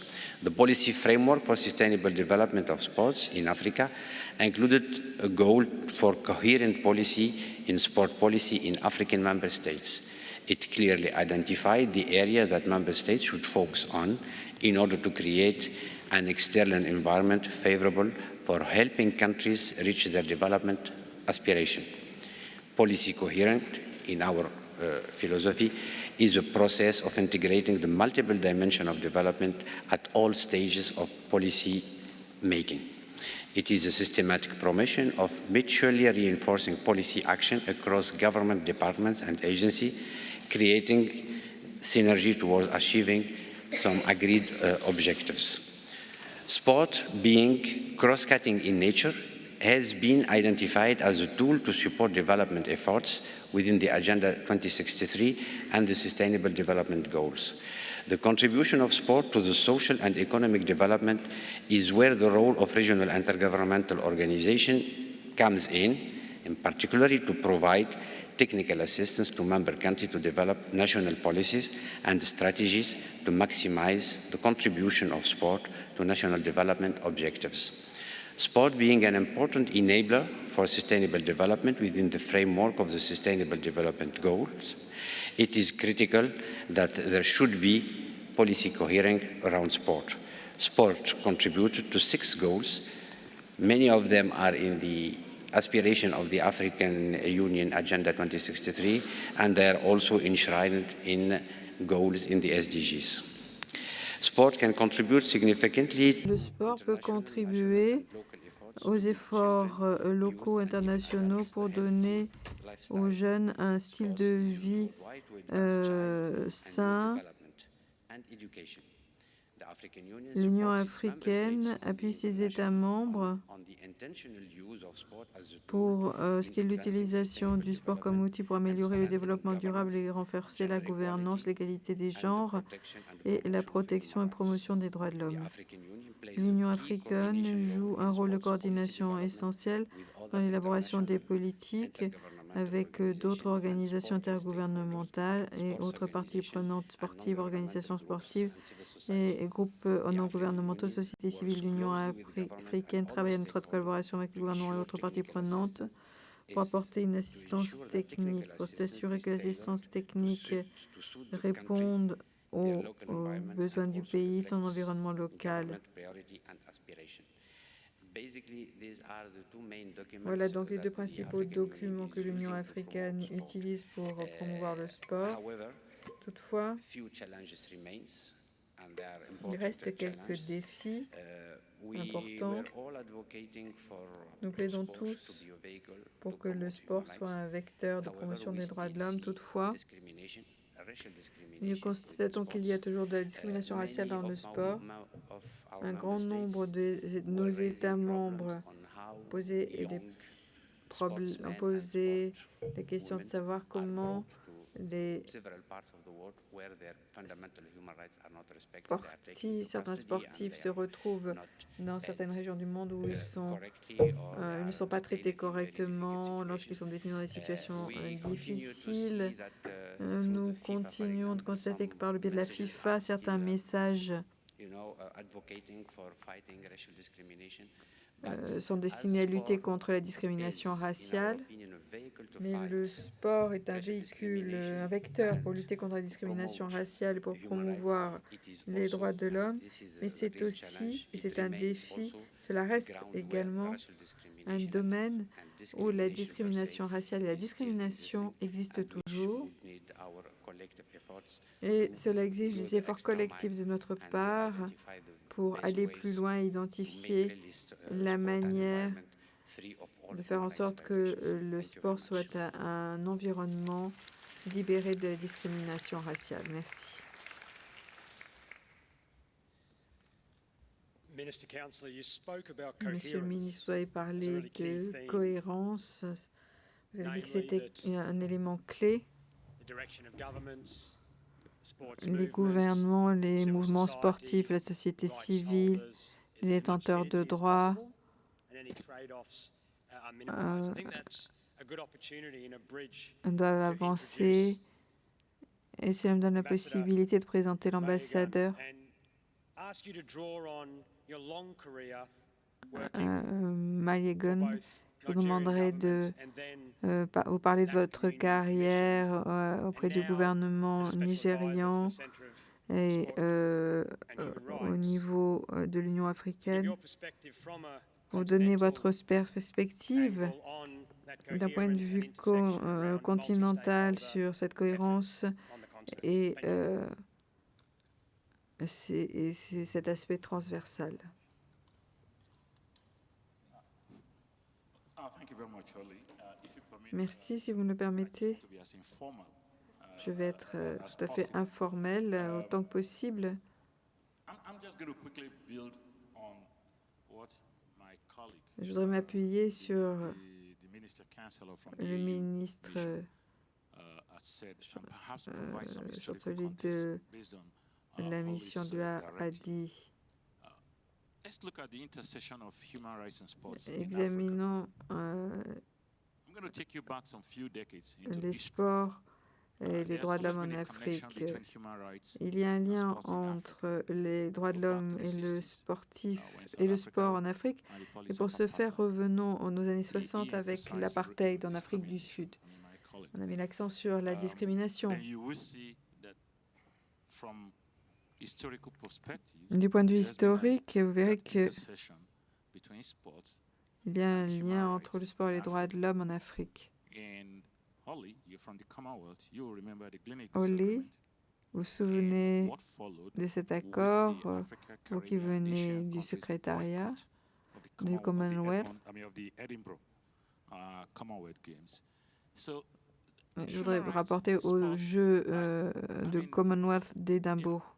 The policy framework for sustainable development of sports in Africa included a goal for coherent policy in sport policy in African member states. It clearly identified the area that member states should focus on in order to create an external environment favorable for helping countries reach their development aspiration. Policy coherence, in our philosophy, is a process of integrating the multiple dimensions of development at all stages of policy making. It is a systematic promotion of mutually reinforcing policy action across government departments and agencies, creating synergy towards achieving some agreed objectives. Sport, being cross-cutting in nature, has been identified as a tool to support development efforts within the Agenda 2063 and the Sustainable Development Goals. The contribution of sport to the social and economic development is where the role of regional intergovernmental organization comes in particular to provide technical assistance to member countries to develop national policies and strategies to maximize the contribution of sport to national development objectives. Sport being an important enabler for sustainable development within the framework of the Sustainable Development Goals, it is critical that there should be policy coherence around sport. Sport contributed to 6 goals. Many of them are in the aspiration of the African Union Agenda 2063, and they are also enshrined in goals in the SDGs. Sport can contribute significantly. Le sport peut contribuer aux efforts locaux, internationaux pour donner aux jeunes un style de vie sain. L'Union africaine appuie ses États membres pour ce qui est l'utilisation du sport comme outil pour améliorer le développement durable et renforcer la gouvernance, l'égalité des genres et la protection et promotion des droits de l'homme. L'Union africaine joue un rôle de coordination essentiel dans l'élaboration des politiques avec d'autres organisations intergouvernementales et autres parties prenantes sportives, organisations sportives et groupes non gouvernementaux, société civile. L'Union africaine travaille en étroite collaboration avec le gouvernement et autres parties prenantes pour apporter une assistance technique, pour s'assurer que l'assistance technique réponde aux besoins du pays, son environnement local. Voilà donc les 2 principaux documents que l'Union africaine utilise pour promouvoir le sport. Toutefois, il reste quelques défis importants. Nous plaidons tous pour que le sport soit un vecteur de promotion des droits de l'homme. Toutefois, nous constatons qu'il y a toujours de la discrimination raciale dans le sport. Un grand nombre de nos États membres posaient des questions de savoir comment certains sportifs se retrouvent dans certaines régions du monde où ils ne sont pas traités correctement, lorsqu'ils sont détenus dans des situations difficiles. Nous continuons de constater que par le biais de la FIFA, certains messages sont destinés à lutter contre la discrimination raciale, mais le sport est un véhicule, un vecteur pour lutter contre la discrimination raciale et pour promouvoir les droits de l'homme, mais c'est aussi, et c'est un défi, cela reste également un domaine où la discrimination raciale et la discrimination existent toujours, et cela exige des efforts collectifs de notre part pour aller plus loin et identifier la manière de faire en sorte que le sport soit un environnement libéré de la discrimination raciale. Merci. Monsieur le ministre, vous avez parlé de cohérence. Vous avez dit que c'était un élément clé. Les gouvernements, les mouvements sportifs, la société civile, les détenteurs de droits doivent avancer et cela me donne la possibilité de présenter l'ambassadeur Malyegon. Je vous demanderai de vous parler de votre carrière auprès du gouvernement nigérian Et au niveau de l'Union africaine, vous donnez votre perspective d'un point de vue continental sur cette cohérence et c'est cet aspect transversal. Merci, si vous me le permettez. Je vais être tout à fait informel autant que possible. Je voudrais m'appuyer sur le ministre chancelier de la mission de a dit. Examinons les sports et les droits de l'homme en Afrique. Il y a un lien entre les droits de l'homme et le sport en Afrique. Et pour ce faire, revenons aux années 60 avec l'apartheid en Afrique du Sud. On a mis l'accent sur la discrimination. Du point de vue historique, vous verrez qu'il y a un lien entre le sport et les droits de l'homme en Afrique. Holly, vous vous souvenez de cet accord, vous qui venez du secrétariat du Commonwealth. Je voudrais vous rapporter aux Jeux de Commonwealth d'Édimbourg.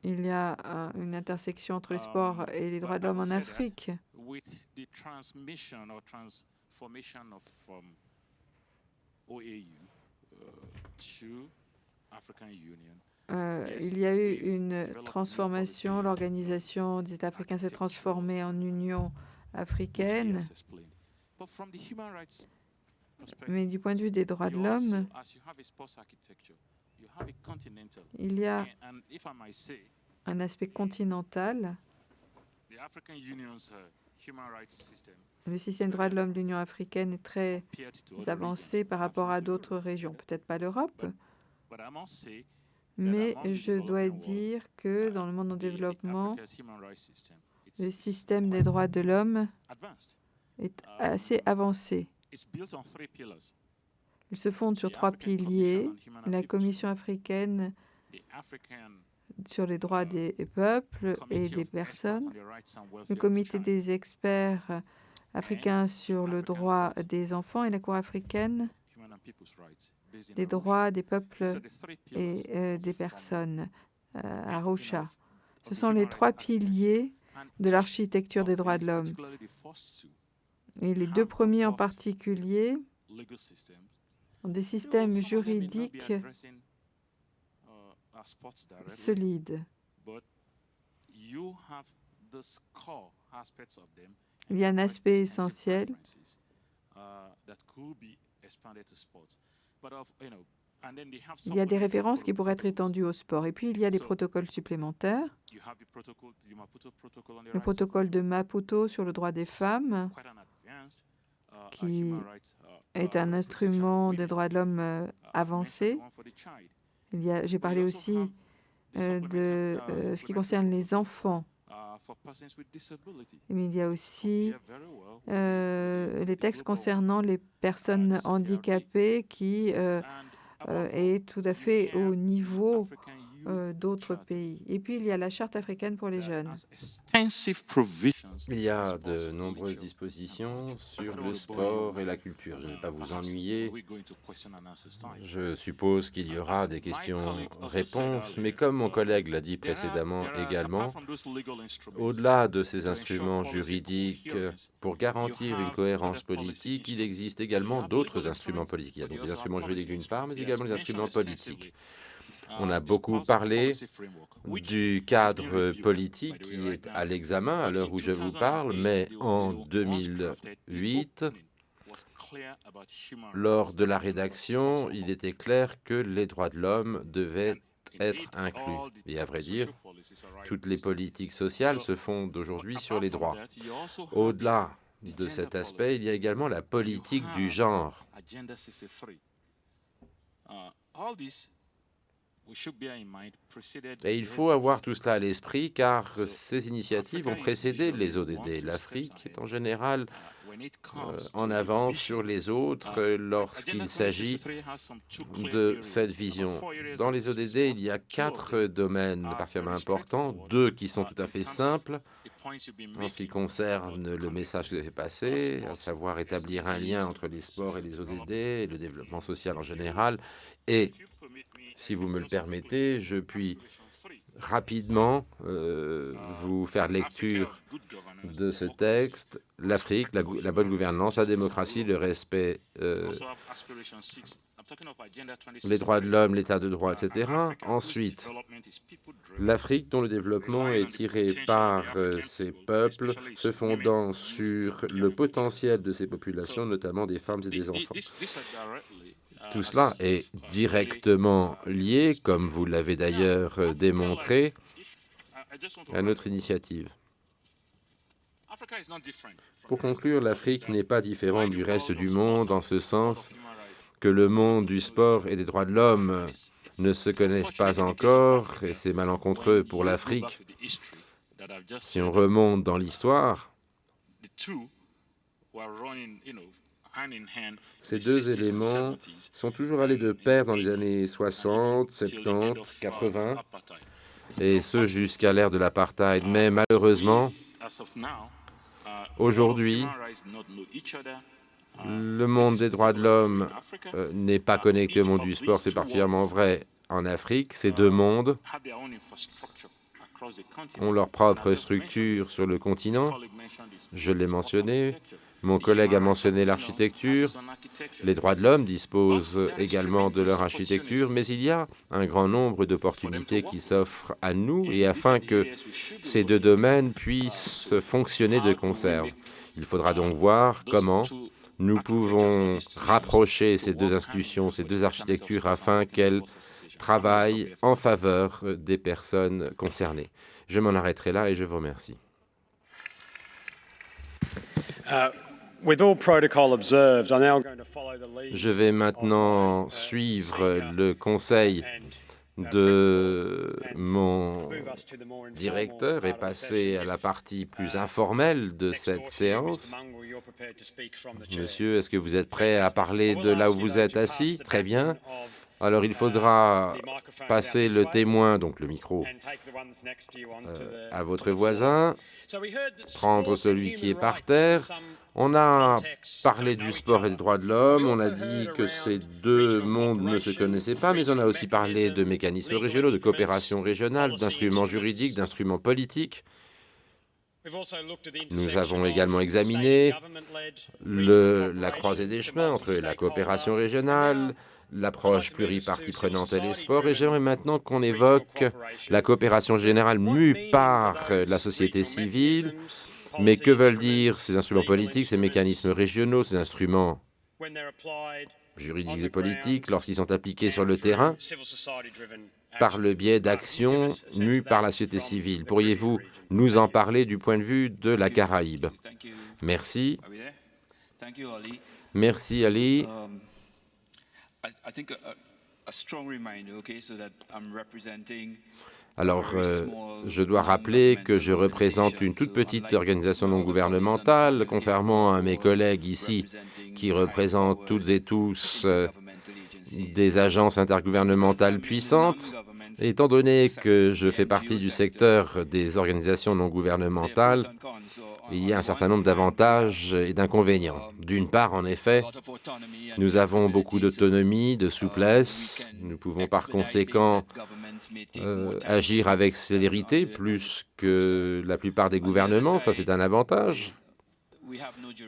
Il y a une intersection entre les sports et les droits de l'homme en Afrique. Il y a eu une transformation, l'organisation des États africains s'est transformée en Union africaine. Mais du point de vue des droits de l'homme, il y a un aspect continental. Le système de droits de l'homme de l'Union africaine est très avancé par rapport à d'autres régions, peut-être pas l'Europe, mais je dois dire que dans le monde en développement, le système des droits de l'homme est assez avancé. Il se fonde sur 3 piliers. La Commission africaine sur les droits des peuples et des personnes, le Comité des experts africains sur le droit des enfants et la Cour africaine des droits des peuples et des personnes à Arusha. Ce sont les 3 piliers de l'architecture des droits de l'homme. Et les 2 premiers en particulier ont des systèmes juridiques solides. Il y a un aspect essentiel il y a des références qui pourraient être étendues au sport. Et puis, il y a des protocoles supplémentaires. Le protocole de Maputo sur le droit des femmes, qui est un instrument des droits de l'homme avancé. J'ai parlé aussi de ce qui concerne les enfants. Mais il y a aussi les textes concernant les personnes handicapées qui est tout à fait au niveau d'autres pays. Et puis, il y a la Charte africaine pour les jeunes. Il y a de nombreuses dispositions sur le sport et la culture. Je ne vais pas vous ennuyer. Je suppose qu'il y aura des questions-réponses, mais comme mon collègue l'a dit précédemment également, au-delà de ces instruments juridiques, pour garantir une cohérence politique, il existe également d'autres instruments politiques. Il y a donc des instruments juridiques d'une part, mais également des instruments politiques. On a beaucoup parlé du cadre politique qui est à l'examen à l'heure où je vous parle, mais en 2008, lors de la rédaction, il était clair que les droits de l'homme devaient être inclus. Et à vrai dire, toutes les politiques sociales se fondent aujourd'hui sur les droits. Au-delà de cet aspect, il y a également la politique du genre. Et il faut avoir tout cela à l'esprit car ces initiatives ont précédé les ODD. L'Afrique est en général en avance sur les autres lorsqu'il s'agit de cette vision. Dans les ODD, il y a 4 domaines particulièrement importants, 2 qui sont tout à fait simples en ce qui concerne le message que vous avez fait passer, à savoir établir un lien entre les sports et les ODD et le développement social en général. Et, si vous me le permettez, je puis rapidement vous faire lecture de ce texte. L'Afrique, la bonne gouvernance, la démocratie, le respect, les droits de l'homme, l'état de droit, etc. Ensuite, l'Afrique dont le développement est tiré par ses peuples, se fondant sur le potentiel de ses populations, notamment des femmes et des enfants. Tout cela est directement lié, comme vous l'avez d'ailleurs démontré, à notre initiative. Pour conclure, l'Afrique n'est pas différente du reste du monde en ce sens que le monde du sport et des droits de l'homme ne se connaissent pas encore, et c'est malencontreux pour l'Afrique. Si on remonte dans l'histoire, ces 2 éléments sont toujours allés de pair dans les années 60, 70, 80, et ce jusqu'à l'ère de l'apartheid. Mais malheureusement, aujourd'hui, le monde des droits de l'homme n'est pas connecté au monde du sport, c'est particulièrement vrai en Afrique. Ces 2 mondes ont leur propre structure sur le continent. Je l'ai mentionné. Mon collègue a mentionné l'architecture. Les droits de l'homme disposent également de leur architecture, mais il y a un grand nombre d'opportunités qui s'offrent à nous, et afin que ces 2 domaines puissent fonctionner de concert. Il faudra donc voir comment nous pouvons rapprocher ces 2 institutions, ces 2 architectures, afin qu'elles travaillent en faveur des personnes concernées. Je m'en arrêterai là et je vous remercie. Je vais maintenant suivre le conseil de mon directeur et passer à la partie plus informelle de cette séance. Monsieur, est-ce que vous êtes prêt à parler de là où vous êtes assis? Très bien. Alors, il faudra passer le témoin, donc le micro, à votre voisin, prendre celui qui est par terre. On a parlé du sport et des droits de l'homme, on a dit que ces 2 mondes ne se connaissaient pas, mais on a aussi parlé de mécanismes régionaux, de coopération régionale, d'instruments juridiques, d'instruments politiques. Nous avons également examiné la croisée des chemins entre la coopération régionale, l'approche pluripartie prenante et les sports, et j'aimerais maintenant qu'on évoque la coopération générale mue par la société civile. Mais que veulent dire ces instruments politiques, ces mécanismes régionaux, ces instruments juridiques et politiques lorsqu'ils sont appliqués sur le terrain par le biais d'actions mues par la société civile? Pourriez-vous nous en parler du point de vue de la Caraïbe? Merci. Merci, Ali. Alors, je dois rappeler que je représente une toute petite organisation non gouvernementale, contrairement à mes collègues ici qui représentent toutes et tous des agences intergouvernementales puissantes. Étant donné que je fais partie du secteur des organisations non gouvernementales, il y a un certain nombre d'avantages et d'inconvénients. D'une part, en effet, nous avons beaucoup d'autonomie, de souplesse. Nous pouvons par conséquent agir avec célérité plus que la plupart des gouvernements. Ça, c'est un avantage.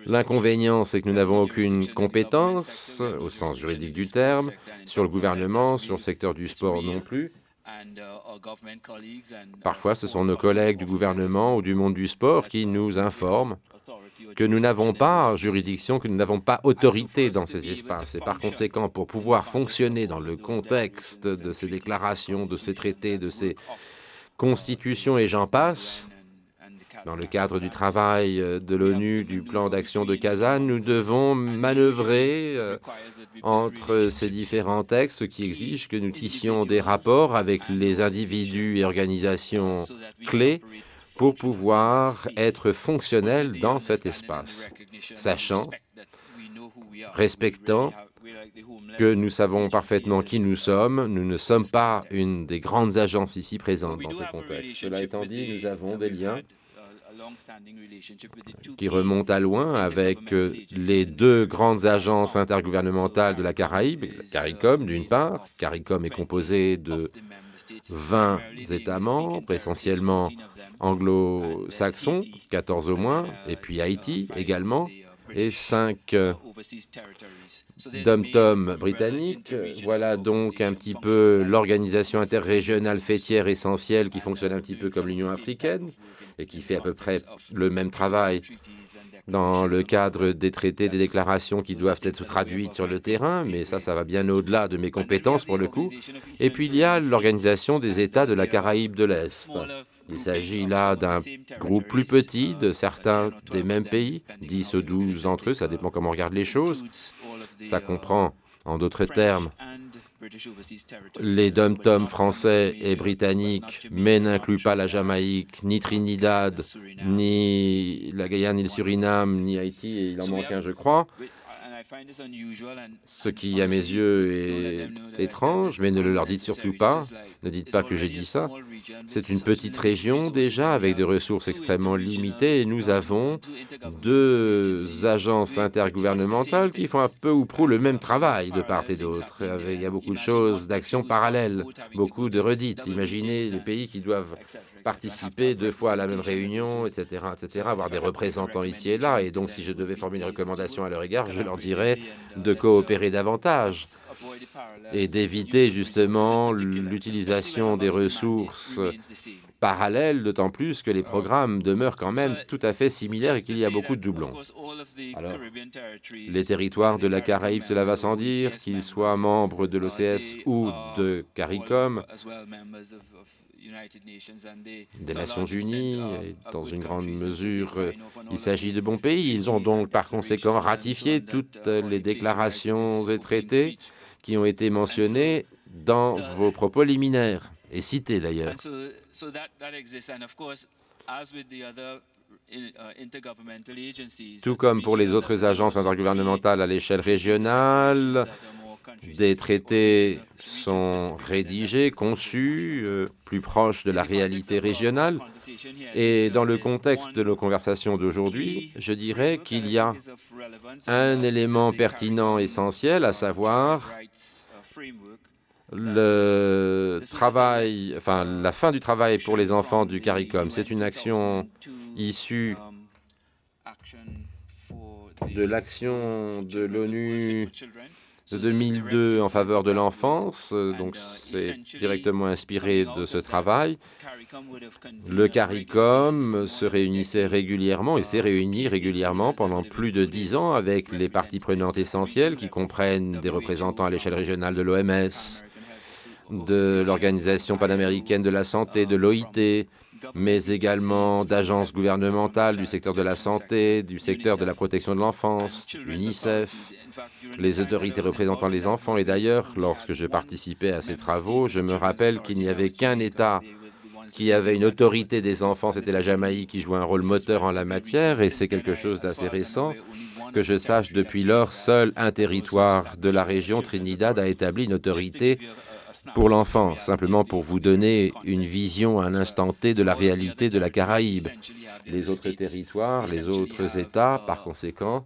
L'inconvénient, c'est que nous n'avons aucune compétence, au sens juridique du terme, sur le gouvernement, sur le secteur du sport non plus. Parfois, ce sont nos collègues du gouvernement ou du monde du sport qui nous informent que nous n'avons pas juridiction, que nous n'avons pas autorité dans ces espaces. Et par conséquent, pour pouvoir fonctionner dans le contexte de ces déclarations, de ces traités, de ces constitutions et j'en passe, Dans le cadre du travail de l'ONU, du plan d'action de Kazan, nous devons manœuvrer entre ces différents textes, ce qui exige que nous tissions des rapports avec les individus et organisations clés pour pouvoir être fonctionnels dans cet espace, respectant que nous savons parfaitement qui nous sommes. Nous ne sommes pas une des grandes agences ici présentes dans ce contexte. Cela étant dit, nous avons des liens qui remontent à loin avec les deux grandes agences intergouvernementales de la Caraïbe, CARICOM d'une part. CARICOM est composé de 20 États membres, essentiellement anglo-saxons, 14 au moins, et puis Haïti également, et 5 dom-tom britanniques. Voilà donc un petit peu l'organisation interrégionale fêtière essentielle qui fonctionne un petit peu comme l'Union africaine et qui fait à peu près le même travail dans le cadre des traités, des déclarations qui doivent être traduites sur le terrain, mais ça va bien au-delà de mes compétences pour le coup. Et puis il y a l'Organisation des États de la Caraïbe de l'Est. Il s'agit là d'un groupe plus petit de certains des mêmes pays, 10 ou 12 d'entre eux, ça dépend comment on regarde les choses. Ça comprend, en d'autres termes, les dom-tom français et britanniques, mais n'inclut pas la Jamaïque, ni Trinidad, ni la Guyane, ni le Suriname, ni Haïti, et il en manque un, je crois. Ce qui, à mes yeux, est étrange, mais ne le leur dites surtout pas. Ne dites pas que j'ai dit ça. C'est une petite région déjà avec des ressources extrêmement limitées et nous avons 2 agences intergouvernementales qui font un peu ou prou le même travail de part et d'autre. Il y a beaucoup de choses, d'actions parallèles, beaucoup de redites. Imaginez les pays qui doivent participer 2 fois à la même réunion, etc., avoir des représentants ici et là. Et donc, si je devais formuler une recommandation à leur égard, je leur dirais de coopérer davantage et d'éviter justement l'utilisation des ressources parallèles, d'autant plus que les programmes demeurent quand même tout à fait similaires et qu'il y a beaucoup de doublons. Alors, les territoires de la Caraïbe, cela va sans dire, qu'ils soient membres de l'OCS ou de CARICOM, des Nations Unies, et dans une grande mesure, il s'agit de bons pays. Ils ont donc par conséquent ratifié toutes les déclarations et traités qui ont été mentionnés dans vos propos liminaires, et cités d'ailleurs. Tout comme pour les autres agences intergouvernementales à l'échelle régionale, des traités sont rédigés, conçus, plus proches de la réalité régionale. Et dans le contexte de nos conversations d'aujourd'hui, je dirais qu'il y a un élément pertinent essentiel, à savoir le travail, la fin du travail pour les enfants du CARICOM. C'est une action issue de l'action de l'ONU de 2002 en faveur de l'enfance, donc c'est directement inspiré de ce travail. Le CARICOM se réunissait régulièrement et s'est réuni régulièrement pendant plus de 10 ans avec les parties prenantes essentielles qui comprennent des représentants à l'échelle régionale de l'OMS, de l'Organisation panaméricaine de la santé, de l'OIT, mais également d'agences gouvernementales du secteur de la santé, du secteur de la protection de l'enfance, l'UNICEF, les autorités représentant les enfants. Et d'ailleurs, lorsque je participais à ces travaux, je me rappelle qu'il n'y avait qu'un État qui avait une autorité des enfants, c'était la Jamaïque, qui jouait un rôle moteur en la matière, et c'est quelque chose d'assez récent. Que je sache, depuis lors, seul un territoire de la région, Trinidad, a établi une autorité pour l'enfant, simplement pour vous donner une vision à un instant T de la réalité de la Caraïbe. Les autres territoires, les autres États, par conséquent,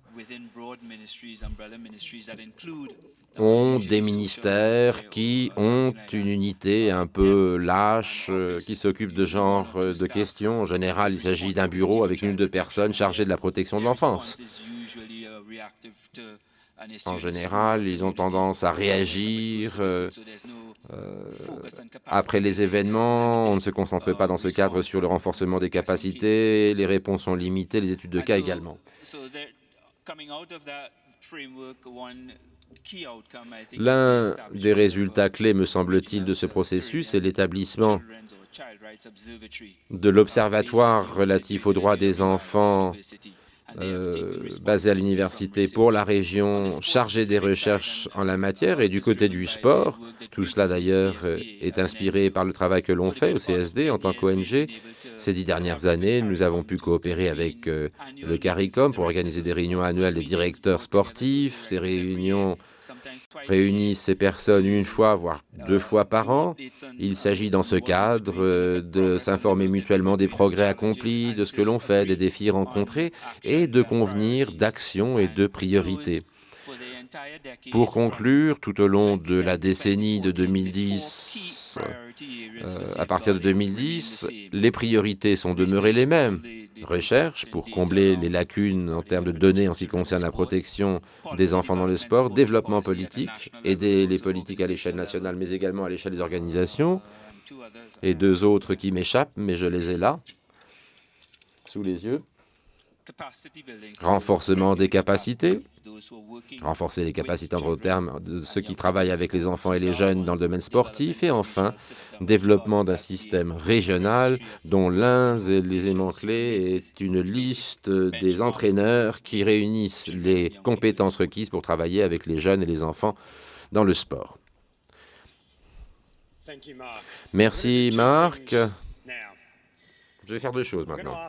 ont des ministères qui ont une unité un peu lâche, qui s'occupe de genre de questions. En général, il s'agit d'un bureau avec 1 ou 2 personnes chargées de la protection de l'enfance. En général, ils ont tendance à réagir après les événements. On ne se concentre pas dans ce cadre sur le renforcement des capacités. Les réponses sont limitées, les études de cas également. L'un des résultats clés, me semble-t-il, de ce processus est l'établissement de l'Observatoire relatif aux droits des enfants basé à l'université pour la région, chargé des recherches en la matière, et du côté du sport. Tout cela d'ailleurs est inspiré par le travail que l'on fait au CSD en tant qu'ONG. Ces 10 dernières années, nous avons pu coopérer avec le CARICOM pour organiser des réunions annuelles des directeurs sportifs. Ces réunions réunissent ces personnes une fois, voire 2 fois par an. Il s'agit dans ce cadre de s'informer mutuellement des progrès accomplis, de ce que l'on fait, des défis rencontrés et de convenir d'actions et de priorités. Pour conclure, tout au long de la décennie de 2010, à partir de 2010, les priorités sont demeurées les mêmes. Recherche pour combler les lacunes en termes de données en ce qui concerne la protection des enfants dans le sport, développement politique, aider les politiques à l'échelle nationale mais également à l'échelle des organisations, et 2 autres qui m'échappent, mais je les ai là, sous les yeux. Renforcement des capacités, renforcer les capacités en termes de ceux qui travaillent avec les enfants et les jeunes dans le domaine sportif, et enfin, développement d'un système régional dont l'un des éléments clés est une liste des entraîneurs qui réunissent les compétences requises pour travailler avec les jeunes et les enfants dans le sport. Merci Marc. Je vais faire 2 choses maintenant.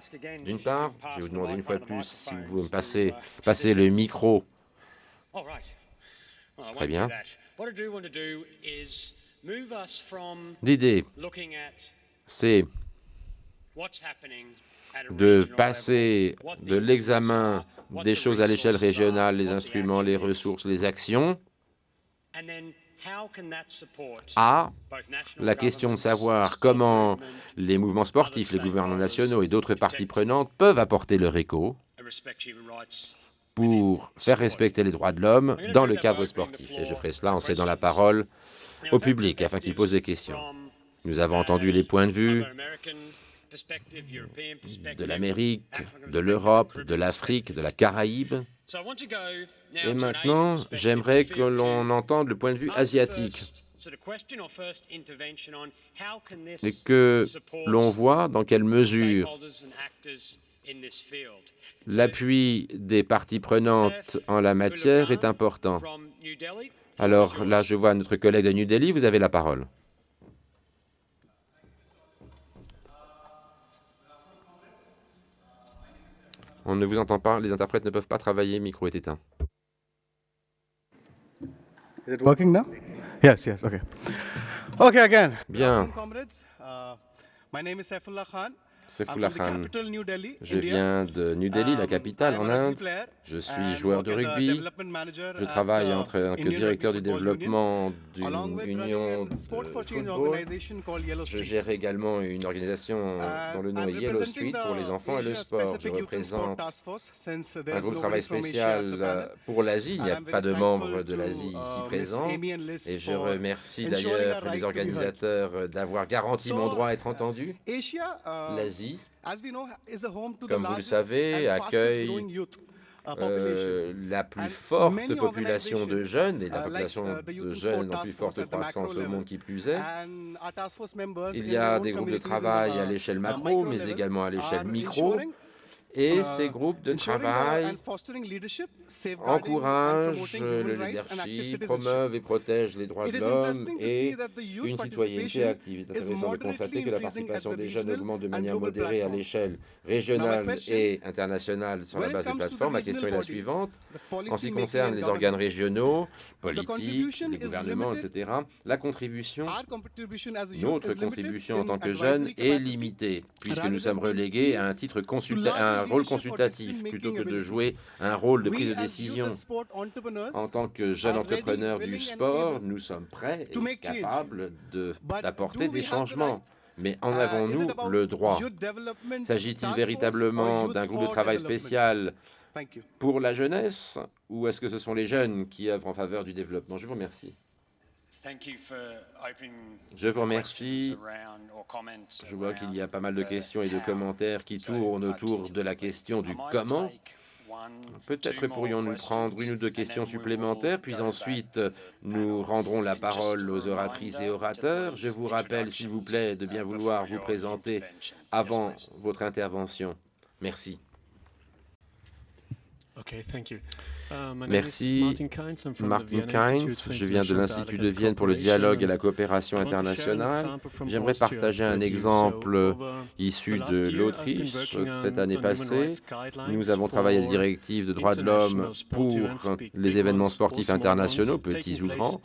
D'une part, je vais vous demander une fois de plus si vous pouvez me passer le micro. Très bien. L'idée, c'est de passer de l'examen des choses à l'échelle régionale, les instruments, les ressources, les actions, à la question de savoir comment les mouvements sportifs, les gouvernements nationaux et d'autres parties prenantes peuvent apporter leur écho pour faire respecter les droits de l'homme dans le cadre sportif. Et je ferai cela en cédant la parole au public afin qu'il pose des questions. Nous avons entendu les points de vue de l'Amérique, de l'Europe, de l'Afrique, de la Caraïbe. Et maintenant, j'aimerais que l'on entende le point de vue asiatique et que l'on voit dans quelle mesure l'appui des parties prenantes en la matière est important. Alors là, je vois notre collègue de New Delhi, vous avez la parole. On ne vous entend pas, les interprètes ne peuvent pas travailler, micro est éteint. Is it working now? Yes, okay. Okay, again. Bien. Comrades, my name is Saifullah Khan. Saifullah Khan. Je viens de New Delhi, la capitale en Inde. Je suis joueur de rugby. Je travaille en tant que directeur du développement d'une union de football. Je gère également une organisation dont le nom est Yellow Street pour les enfants et le sport. Je représente un groupe de travail spécial pour l'Asie. Il n'y a pas de membres de l'Asie ici présents. Et je remercie d'ailleurs les organisateurs d'avoir garanti mon droit à être entendu. L'Asie, comme vous le savez, accueille la plus forte population de jeunes, et la population de jeunes en plus forte croissance au monde qui plus est. Il y a des groupes de travail à l'échelle macro, mais également à l'échelle micro. Et ces groupes de travail encouragent le leadership, promeuvent et protègent les droits de l'homme et une citoyenneté active. Il est intéressant de constater que la participation des jeunes augmente de manière modérée à l'échelle régionale et internationale sur la base des plateformes. Ma question est la suivante. En ce qui concerne les organes régionaux, politiques, les gouvernements, etc., la contribution, notre contribution en tant que jeunes est limitée, puisque nous sommes relégués à un rôle consultatif plutôt que de jouer un rôle de prise de décision. En tant que jeunes entrepreneurs du sport, nous sommes prêts et capables d'apporter des changements. Mais en avons-nous le droit? S'agit-il véritablement d'un groupe de travail spécial pour la jeunesse ou est-ce que ce sont les jeunes qui œuvrent en faveur du développement? Je vous remercie. Je vous remercie. Je vois qu'il y a pas mal de questions et de commentaires qui tournent autour de la question du comment. Peut-être pourrions-nous prendre une ou deux questions supplémentaires, puis ensuite nous rendrons la parole aux oratrices et orateurs. Je vous rappelle, s'il vous plaît, de bien vouloir vous présenter avant votre intervention. Merci. Merci, Martin Kainz. Je viens de l'Institut de Vienne pour le dialogue et la coopération internationale. J'aimerais partager un exemple issu de l'Autriche. Cette année passée, nous avons travaillé à la directive de droits de l'homme pour les événements sportifs internationaux, petits ou grands,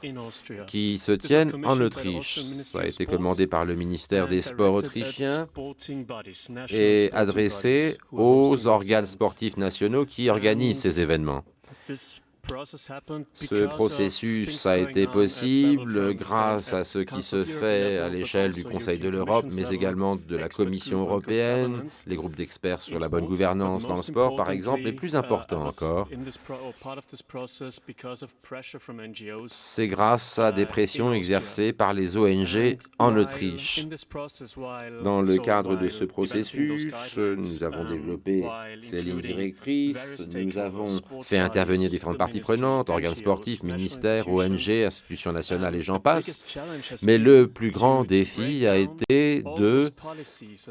qui se tiennent en Autriche. Ça a été commandé par le ministère des Sports autrichien et adressé aux organes sportifs nationaux qui organisent ces événements. Ce processus a été possible grâce à ce qui se fait à l'échelle du Conseil de l'Europe, mais également de la Commission européenne, les groupes d'experts sur la bonne gouvernance dans le sport, par exemple, et plus important encore, c'est grâce à des pressions exercées par les ONG en Autriche. Dans le cadre de ce processus, nous avons développé ces lignes directrices, nous avons fait intervenir différentes parties prenantes, organes sportifs, ministères, ONG, institutions nationales et j'en passe. Mais le plus grand défi a été de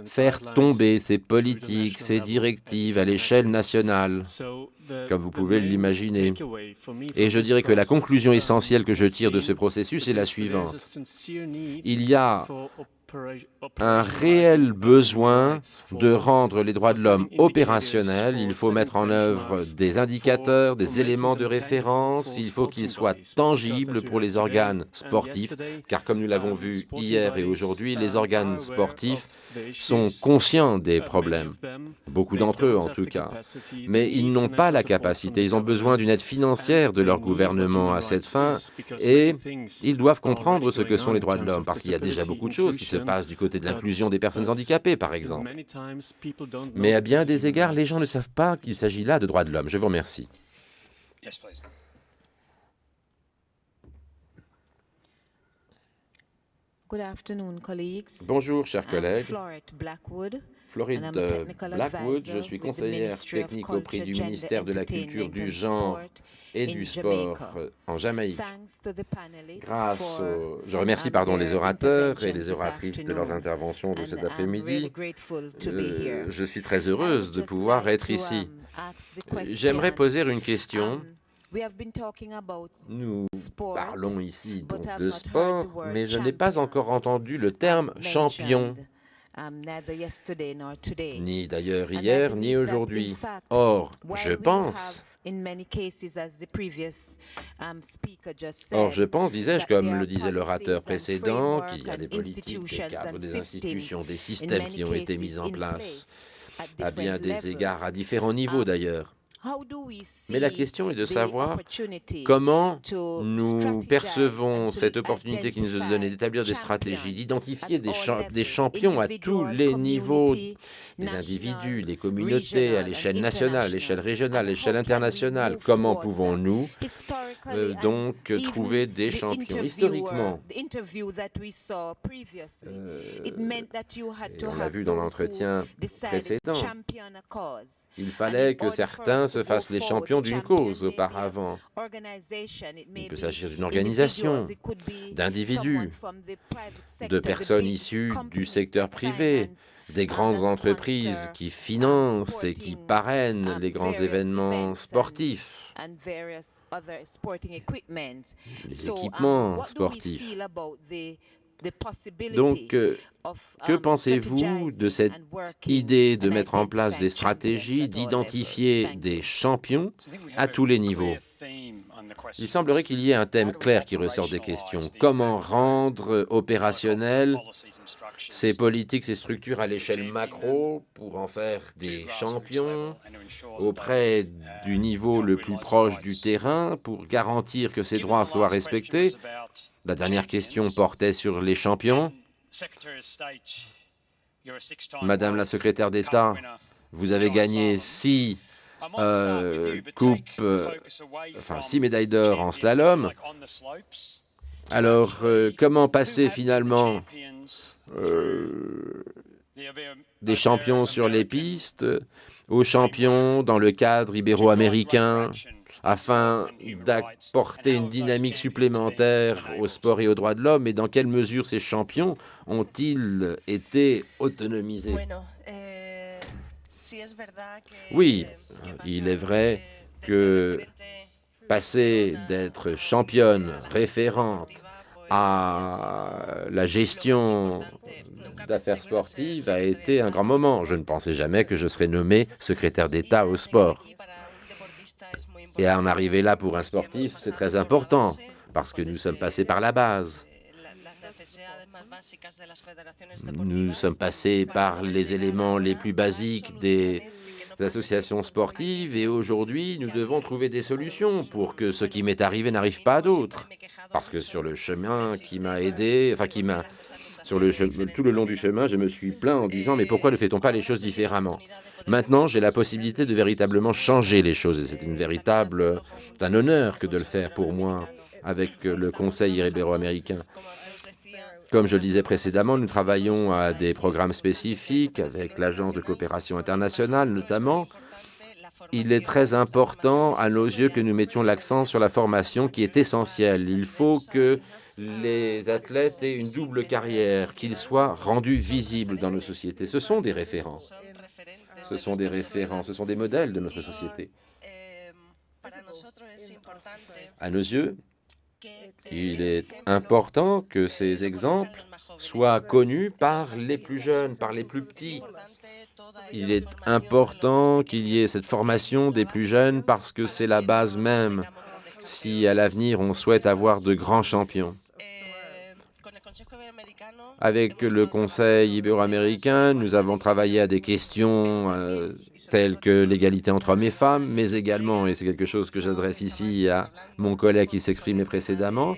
faire tomber ces politiques, ces directives à l'échelle nationale, comme vous pouvez l'imaginer. Et je dirais que la conclusion essentielle que je tire de ce processus est la suivante. Il y a un réel besoin de rendre les droits de l'homme opérationnels. Il faut mettre en œuvre des indicateurs, des éléments de référence. Il faut qu'ils soient tangibles pour les organes sportifs, car comme nous l'avons vu hier et aujourd'hui, les organes sportifs sont conscients des problèmes, beaucoup d'entre eux en tout cas, mais ils n'ont pas la capacité, ils ont besoin d'une aide financière de leur gouvernement à cette fin et ils doivent comprendre ce que sont les droits de l'homme, parce qu'il y a déjà beaucoup de choses qui se passent du côté de l'inclusion des personnes handicapées, par exemple. Mais à bien des égards, les gens ne savent pas qu'il s'agit là de droits de l'homme. Je vous remercie. Yes, please. Good afternoon, colleagues. Bonjour, chers collègues. Florette Blackwood. Floride Blackwood, je suis conseillère technique auprès du ministère de la Culture, du Genre et du Sport en Jamaïque. Je remercie les orateurs et les oratrices de leurs interventions de cet après-midi. Je suis très heureuse de pouvoir être ici. J'aimerais poser une question. Nous parlons ici donc de sport, mais je n'ai pas encore entendu le terme champion, ni d'ailleurs hier, ni aujourd'hui. Or, je pense, disais-je, comme le disait l'orateur précédent, qu'il y a des politiques, des cadres, des institutions, des systèmes qui ont été mis en place, à bien des égards, à différents niveaux d'ailleurs. Mais la question est de savoir comment nous percevons cette opportunité qui nous est donnée d'établir des stratégies, d'identifier des champions à tous les niveaux, les individus, les communautés, à l'échelle nationale, à l'échelle régionale, à l'échelle internationale. Comment pouvons-nous donc trouver des champions historiquement? On l'a vu dans l'entretien précédent. Il fallait que certains se fassent les champions d'une cause auparavant. Il peut s'agir d'une organisation, d'individus, de personnes issues du secteur privé, des grandes entreprises qui financent et qui parrainent les grands événements sportifs, les équipements sportifs. Donc, que pensez-vous de cette idée de mettre en place des stratégies, d'identifier des champions à tous les niveaux? Il semblerait qu'il y ait un thème clair qui ressort des questions. Comment rendre opérationnelles ces politiques, ces structures à l'échelle macro pour en faire des champions auprès du niveau le plus proche du terrain pour garantir que ces droits soient respectés? La dernière question portait sur les champions. Madame la secrétaire d'État, vous avez gagné 6 médailles d'or en slalom. Alors, comment passer finalement des champions sur les pistes aux champions dans le cadre ibéro-américain afin d'apporter une dynamique supplémentaire au sport et aux droits de l'homme, et dans quelle mesure ces champions ont-ils été autonomisés? Oui, il est vrai que passer d'être championne référente à la gestion d'affaires sportives a été un grand moment. Je ne pensais jamais que je serais nommé secrétaire d'État au sport. Et à en arriver là pour un sportif, c'est très important, parce que nous sommes passés par la base. Nous sommes passés par les éléments les plus basiques des associations sportives, et aujourd'hui, nous devons trouver des solutions pour que ce qui m'est arrivé n'arrive pas à d'autres. Parce que sur le chemin qui m'a aidé, tout le long du chemin, je me suis plaint en disant « Mais pourquoi ne fait-on pas les choses différemment ?» Maintenant, j'ai la possibilité de véritablement changer les choses, et c'est un honneur que de le faire pour moi avec le Conseil ibéro-américain. Comme je le disais précédemment, nous travaillons à des programmes spécifiques avec l'Agence de coopération internationale notamment. Il est très important à nos yeux que nous mettions l'accent sur la formation qui est essentielle. Il faut que les athlètes aient une double carrière, qu'ils soient rendus visibles dans nos sociétés. Ce sont des référents. Ce sont des référents, ce sont des modèles de notre société. À nos yeux, il est important que ces exemples soient connus par les plus jeunes, par les plus petits. Il est important qu'il y ait cette formation des plus jeunes parce que c'est la base même si à l'avenir on souhaite avoir de grands champions. Avec le Conseil ibéro-américain, nous avons travaillé à des questions telles que l'égalité entre hommes et femmes, mais également, et c'est quelque chose que j'adresse ici à mon collègue qui s'exprimait précédemment,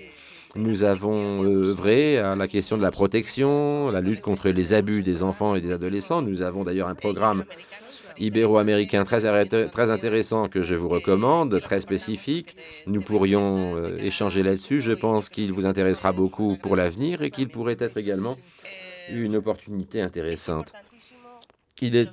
nous avons œuvré à la question de la protection, la lutte contre les abus des enfants et des adolescents. Nous avons d'ailleurs un programme ibéro-américain très intéressant que je vous recommande, très spécifique. Nous pourrions échanger là-dessus. Je pense qu'il vous intéressera beaucoup pour l'avenir et qu'il pourrait être également une opportunité intéressante. Il est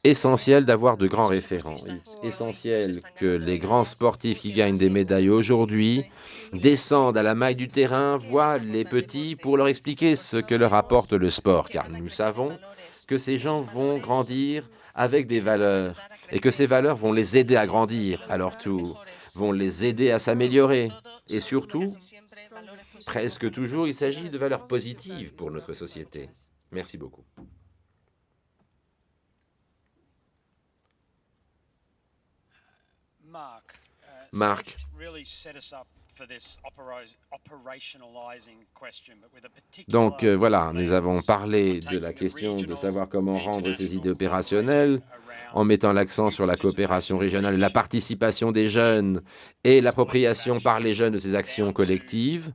essentiel d'avoir de grands référents. Il est essentiel que les grands sportifs qui gagnent des médailles aujourd'hui descendent à la maille du terrain, voient les petits pour leur expliquer ce que leur apporte le sport, car nous savons que ces gens vont grandir avec des valeurs et que ces valeurs vont les aider à grandir à leur tour, vont les aider à s'améliorer. Et surtout, presque toujours, il s'agit de valeurs positives pour notre société. Merci beaucoup. Marc, donc voilà, nous avons parlé de la question de savoir comment rendre ces idées opérationnelles en mettant l'accent sur la coopération régionale, la participation des jeunes et l'appropriation par les jeunes de ces actions collectives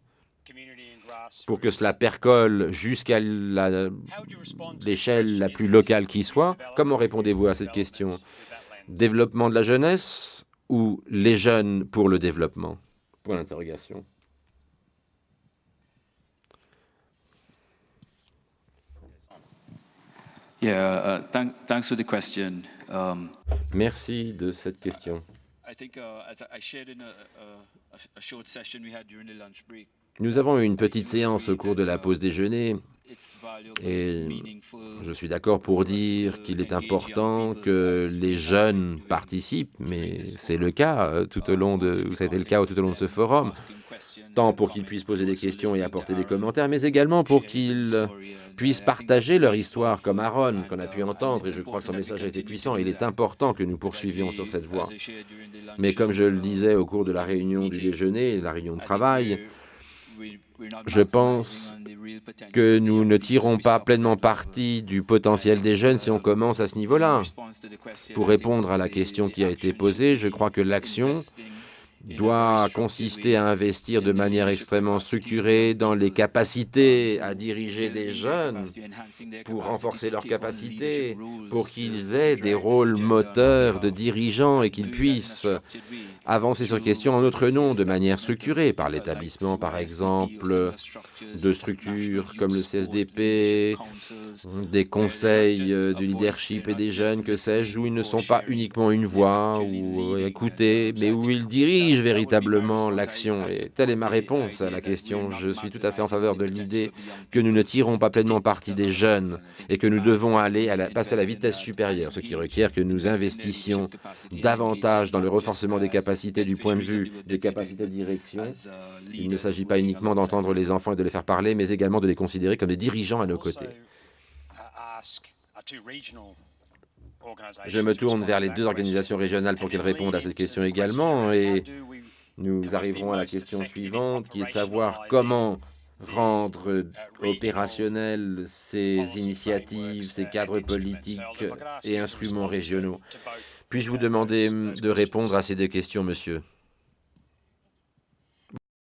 pour que cela percole jusqu'à l'échelle la plus locale qui soit. Comment répondez-vous à cette question? Développement de la jeunesse ou les jeunes pour le développement? Point d'interrogation. Yeah, thanks for the question. Merci de cette question. I think as I shared in a short session we had during the lunch break. Nous avons eu une petite séance au cours de la pause déjeuner et je suis d'accord pour dire qu'il est important que les jeunes participent, mais c'est le cas tout au long de, ça a été le cas tout au long de ce forum, tant pour qu'ils puissent poser des questions et apporter des commentaires, mais également pour qu'ils puissent partager leur histoire, comme Aaron, qu'on a pu entendre, et je crois que son message a été puissant. Il est important que nous poursuivions sur cette voie. Mais comme je le disais au cours de la réunion du déjeuner, la réunion de travail, je pense que nous ne tirons pas pleinement parti du potentiel des jeunes si on commence à ce niveau-là. Pour répondre à la question qui a été posée, je crois que l'action doit consister à investir de manière extrêmement structurée dans les capacités à diriger des jeunes pour renforcer leurs capacités, pour qu'ils aient des rôles moteurs de dirigeants et qu'ils puissent avancer sur questions en notre nom de manière structurée par l'établissement, par exemple, de structures comme le CSDP, des conseils du leadership et des jeunes, que sais-je, où ils ne sont pas uniquement une voix ou écoutés, mais où ils dirigent véritablement l'action. Et telle est ma réponse à la question. Je suis tout à fait en faveur de l'idée que nous ne tirons pas pleinement parti des jeunes et que nous devons aller passer à la vitesse supérieure, ce qui requiert que nous investissions davantage dans le renforcement des capacités du point de vue des capacités de direction. Il ne s'agit pas uniquement d'entendre les enfants et de les faire parler, mais également de les considérer comme des dirigeants à nos côtés. Je me tourne vers les deux organisations régionales pour qu'elles répondent à cette question également, et nous arriverons à la question suivante, qui est de savoir comment rendre opérationnels ces initiatives, ces cadres politiques et instruments régionaux. Puis-je vous demander de répondre à ces deux questions, monsieur ?